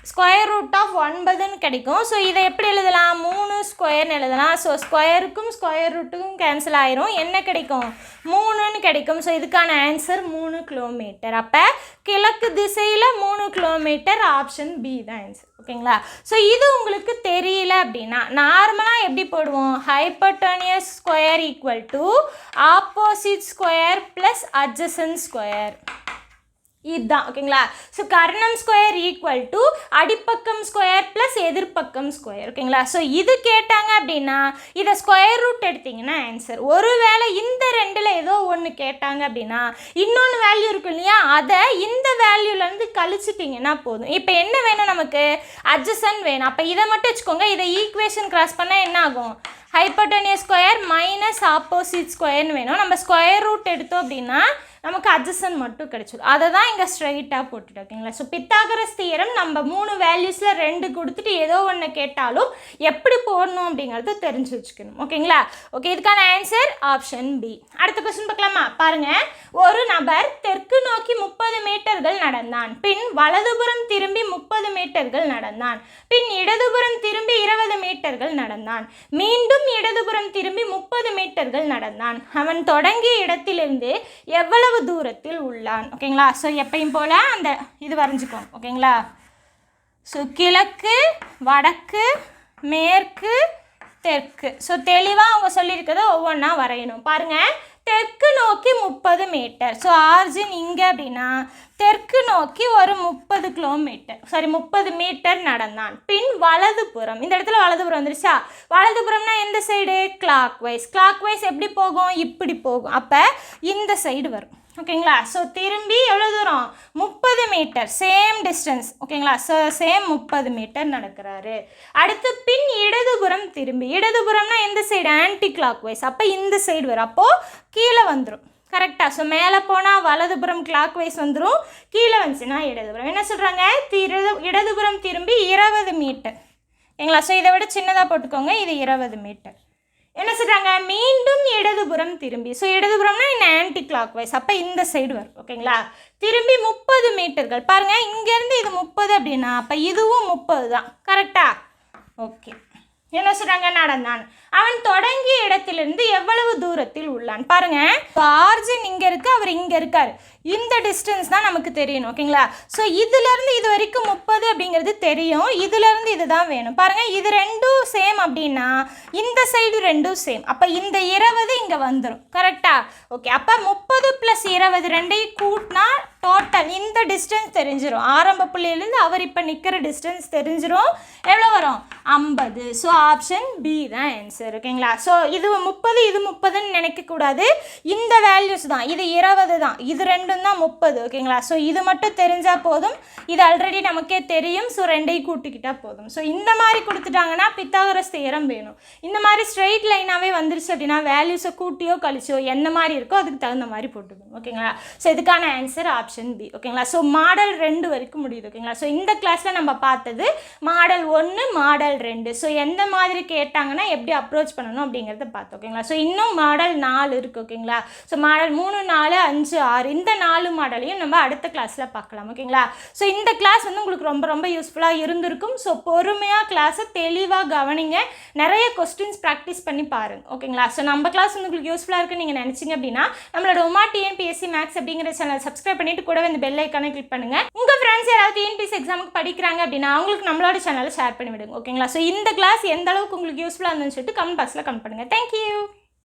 S1: ஸ்கொயர் ரூட் ஆஃப் 9ன்னு கிடைக்கும். ஸோ இதை எப்படி எழுதலாம், 3 ஸ்கொயர்னு எழுதலாம். ஸோ ஸ்கொயருக்கும் ஸ்கொயர் ரூட்டுக்கும் கேன்சல் ஆயிரும், என்ன கிடைக்கும், 3ன்னு கிடைக்கும். ஸோ இதுக்கான ஆன்சர் 3 கிலோமீட்டர். அப்போ கிழக்கு திசையில் 3 கிலோமீட்டர், ஆப்ஷன் பி தான் ஆன்சர். ஓகேங்களா? ஸோ இது உங்களுக்கு தெரியல அப்படின்னா நார்மலாக எப்படி போடுவோம், hypotenuse square equal to opposite square plus adjacent square, இதுதான். ஓகேங்களா? ஸோ கர்ணம் ஸ்கொயர் ஈக்குவல் டு அடிப்பக்கம் ஸ்கொயர் ப்ளஸ் எதிர்ப்பக்கம் ஸ்கொயர். ஓகேங்களா? ஸோ இது கேட்டாங்க அப்படின்னா இதை ஸ்கொயர் ரூட் எடுத்திங்கன்னா ஆன்சர். ஒருவேளை இந்த ரெண்டில் ஏதோ ஒன்று கேட்டாங்க அப்படின்னா இன்னொன்று வேல்யூ இருக்கும் இல்லையா, அதை இந்த வேல்யூலேருந்து கழிச்சிட்டிங்கன்னா போதும். இப்போ என்ன வேணும் நமக்கு, அட்ஜசன்ட் வேணும். அப்போ இதை மட்டும் வச்சுக்கோங்க. இதை ஈக்குவேஷன் கிராஸ் பண்ணால் என்ன ஆகும், ஹைப்போட்டனியஸ் ஸ்கொயர் மைனஸ் ஆப்போசிட் ஸ்கொயர்னு வேணும். நம்ம ஸ்கொயர் ரூட் எடுத்தோம் அப்படின்னா நமக்கு அட்ஜசன்ட் மட்டும் கிடைச்சிடும். அதை தான் இங்கே ஸ்ட்ரைட்டாக போட்டுட்டு. ஓகேங்களா? ஸோ பித்தாகரஸ் தியரம் நம்ம 3 வேல்யூஸில் 2 கொடுத்துட்டு ஏதோ ஒன்று கேட்டாலும் எப்படி போடணும் அப்படிங்கிறது தெரிஞ்சு வச்சுக்கணும். ஓகேங்களா? ஓகே, இதுக்கான ஆன்சர் ஆப்ஷன் பி. அடுத்த கொஸ்டின் பார்க்கலாமா? பாருங்கள், ஒரு நபர் தெற்கு நோக்கி 30 மீட்டர்கள் நடந்தான். பின் வலதுபுறம் திரும்பி 30 மீட்டர்கள் நடந்தான். பின் இடதுபுறம் திரும்பி 20 மீட்டர்கள் நடந்தான். மீண்டும் இடதுபுறம் திரும்பி 30 மீட்டர்கள் நடந்தான். அவன் தொடங்கிய இடத்திலிருந்து எவ்வளவு தூரத்தில் உள்ளான். ஓகேங்களா? ஸோ எப்பயும் போல அந்த இது வரைஞ்சிக்கோங்க. ஓகேங்களா? ஸோ கிழக்கு, வடக்கு, மேற்கு, தெற்கு. ஸோ தெளிவாக அவங்க சொல்லியிருக்கிறத ஒவ்வொன்றா வரையணும். பாருங்கள், தெற்கு நோக்கி 30 மீட்டர். ஸோ ஆர்ஜின் இங்கே அப்படின்னா தெற்கு நோக்கி ஒரு 30 மீட்டர் நடந்தான். பின் வலதுபுறம், இந்த இடத்துல வலதுபுறம் வந்துருச்சா, வலதுபுறம்னா எந்த side, clockwise. Clockwise எப்படி போகும், இப்படி போகும். அப்போ இந்த சைடு வரும். ஓகேங்களா? ஸோ திரும்பி எவ்வளோ தூரம், 30 மீட்டர், சேம் டிஸ்டன்ஸ். ஓகேங்களா? ஸோ சேம் 30 மீட்டர் நடக்கிறாரு. அடுத்து பின் இடதுபுறம் திரும்பி, இடதுபுறம்னா எந்த சைடு, ஆன்டி கிளாக் வைஸ். அப்போ இந்த சைடு வரும். அப்போது கீழே வந்துடும். கரெக்டாக. ஸோ மேலே போனால் வலதுபுறம் கிளாக் வைஸ் வந்துடும், கீழே வந்துச்சுன்னா இடதுபுறம். என்ன சொல்கிறாங்க, இடதுபுறம் திரும்பி 20 மீட்டர். ஓகேங்களா. ஸோ இதை விட சின்னதாக போட்டுக்கோங்க, இது 20 மீட்டர். என்ன சொல்கிறாங்க, மீண்டும் இடதுபுறம் திரும்பி. ஸோ இடதுபுறம்னா இன்னும் ஆன்டி கிளாக் வைஸ், அப்போ இந்த சைடு வரும். ஓகேங்களா. திரும்பி 30 மீட்டர்கள். பாருங்கள், இங்கேருந்து இது 30 அப்படின்னா அப்போ இதுவும் 30 தான். கரெக்டாக. ஓகே. என்ன சொல்கிறாங்க, நடந்தான். அவன் தொடங்கிய இடத்திலிருந்து எவ்வளவு தூரத்தில் உள்ளான் பாருங்கள். ஆர்ஜின் இங்கே இருக்குது, அவர் இங்கே இருக்கார். இந்த டிஸ்டன்ஸ் தான் நமக்கு தெரியணும். ஓகேங்களா. ஸோ இதுலேருந்து இது வரைக்கும் 30 அப்படிங்கிறது தெரியும், இதுலேருந்து இது தான் வேணும். பாருங்கள், இது ரெண்டும் சேம் அப்படின்னா இந்த சைடு ரெண்டும் சேம், அப்போ இந்த 20 இங்கே வந்துடும். கரெக்டாக. ஓகே. அப்போ 30 + 20 ரெண்டையும் கூட்டினா டோட்டல் இந்த டிஸ்டன்ஸ் தெரிஞ்சிடும். ஆரம்ப புள்ளியிலேருந்து அவர் இப்போ நிற்கிற டிஸ்டன்ஸ் தெரிஞ்சிடும். எவ்வளோ வரும், 50. ஸோ ஆப்ஷன் பி தான் ஆன்சர். ஓகேங்களா. ஸோ இது 30, இது 30ன்னு நினைக்கக்கூடாது, இந்த வேல்யூஸ் தான். இது 20 தான், இது ரெண்டும் தான் 30. ஓகேங்களா. ஸோ இது மட்டும் தெரிஞ்சால் போதும், இது ஆல்ரெடி நமக்கே தெரியும். ஸோ ரெண்டையும் கூட்டிக்கிட்டால் போதும். ஸோ இந்த மாதிரி கொடுத்துட்டாங்கன்னா பித்தாகரஸ் தியரம் வேணும். இந்த மாதிரி ஸ்ட்ரெயிட் லைனாகவே வந்துருச்சு அப்படின்னா வேல்யூஸை கூட்டியோ கழிச்சோ என்ன மாதிரி இருக்கோ அதுக்கு தகுந்த மாதிரி போட்டுக்கணும். ஓகேங்களா. ஸோ இதுக்கான ஆன்சர் ஆப்ஷன் பி. ஓகேங்களா. ஸோ மாடல் 2 வரைக்கும் முடியுது. ஓகேங்களா. ஸோ இந்த கிளாஸில் நம்ம பார்த்தது மாடல் 1, மாடல் 2. ஸோ எந்த மாதிரி கேட்டாங்கன்னா எப்படி அப்ரோச் பண்ணணும் அப்படிங்கிறத பார்த்தோம். ஓகேங்களா. ஸோ இன்னும் மாடல் 4 இருக்குது. ஓகேங்களா. ஸோ மாடல் 3, 4, 5, 6 இந்த 4 மாடலையும் நம்ம அடுத்த கிளாஸில் பார்க்கலாம். ஓகேங்களா. ஸோ இந்த கிளாஸ் வந்து உங்களுக்கு ரொம்ப ரொம்ப யூஸ்ஃபுல்லாக இருந்திருக்கும். ஸோ பொறுமையாக கிளாஸை தெளிவாக கவனிங்க, நிறைய கொஸ்டின்ஸ் ப்ராக்டிஸ் பண்ணி பாருங்கள். ஓகேங்களா. ஸோ நம்ம கிளாஸ் வந்து உங்களுக்கு யூஸ்ஃபுல்லாக இருக்குன்னு நீங்கள் நினச்சிங்க அப்படின்னா நம்மளோட உமா டிஎன்பிஎஸ்சி மேக்ஸ் அப்படிங்கிற சேனல் சப்ஸ்கிரைப் பண்ணிட்டு கூடவே இந்த பெல் ஐக்கானை கிளிக் பண்ணுங்கள். உங்கள் ஃப்ரெண்ட்ஸ் யாராவது டிஎன்பிஎஸ்சி எக்ஸாமுக்கு படிக்கிறாங்க அப்படின்னா அவங்களுக்கு நம்மளோட சேனலை ஷேர் பண்ணி விடுங்க. ஓகேங்களா. ஸோ இந்த கிளாஸ் எந்த அளவுக்கு உங்களுக்கு யூஸ்ஃபுல்லாக இருந்துன்னு சொல்லிட்டு கமெண்ட் பாக்ஸில் கமெண்ட் பண்ணுங்கள். தேங்க்யூ.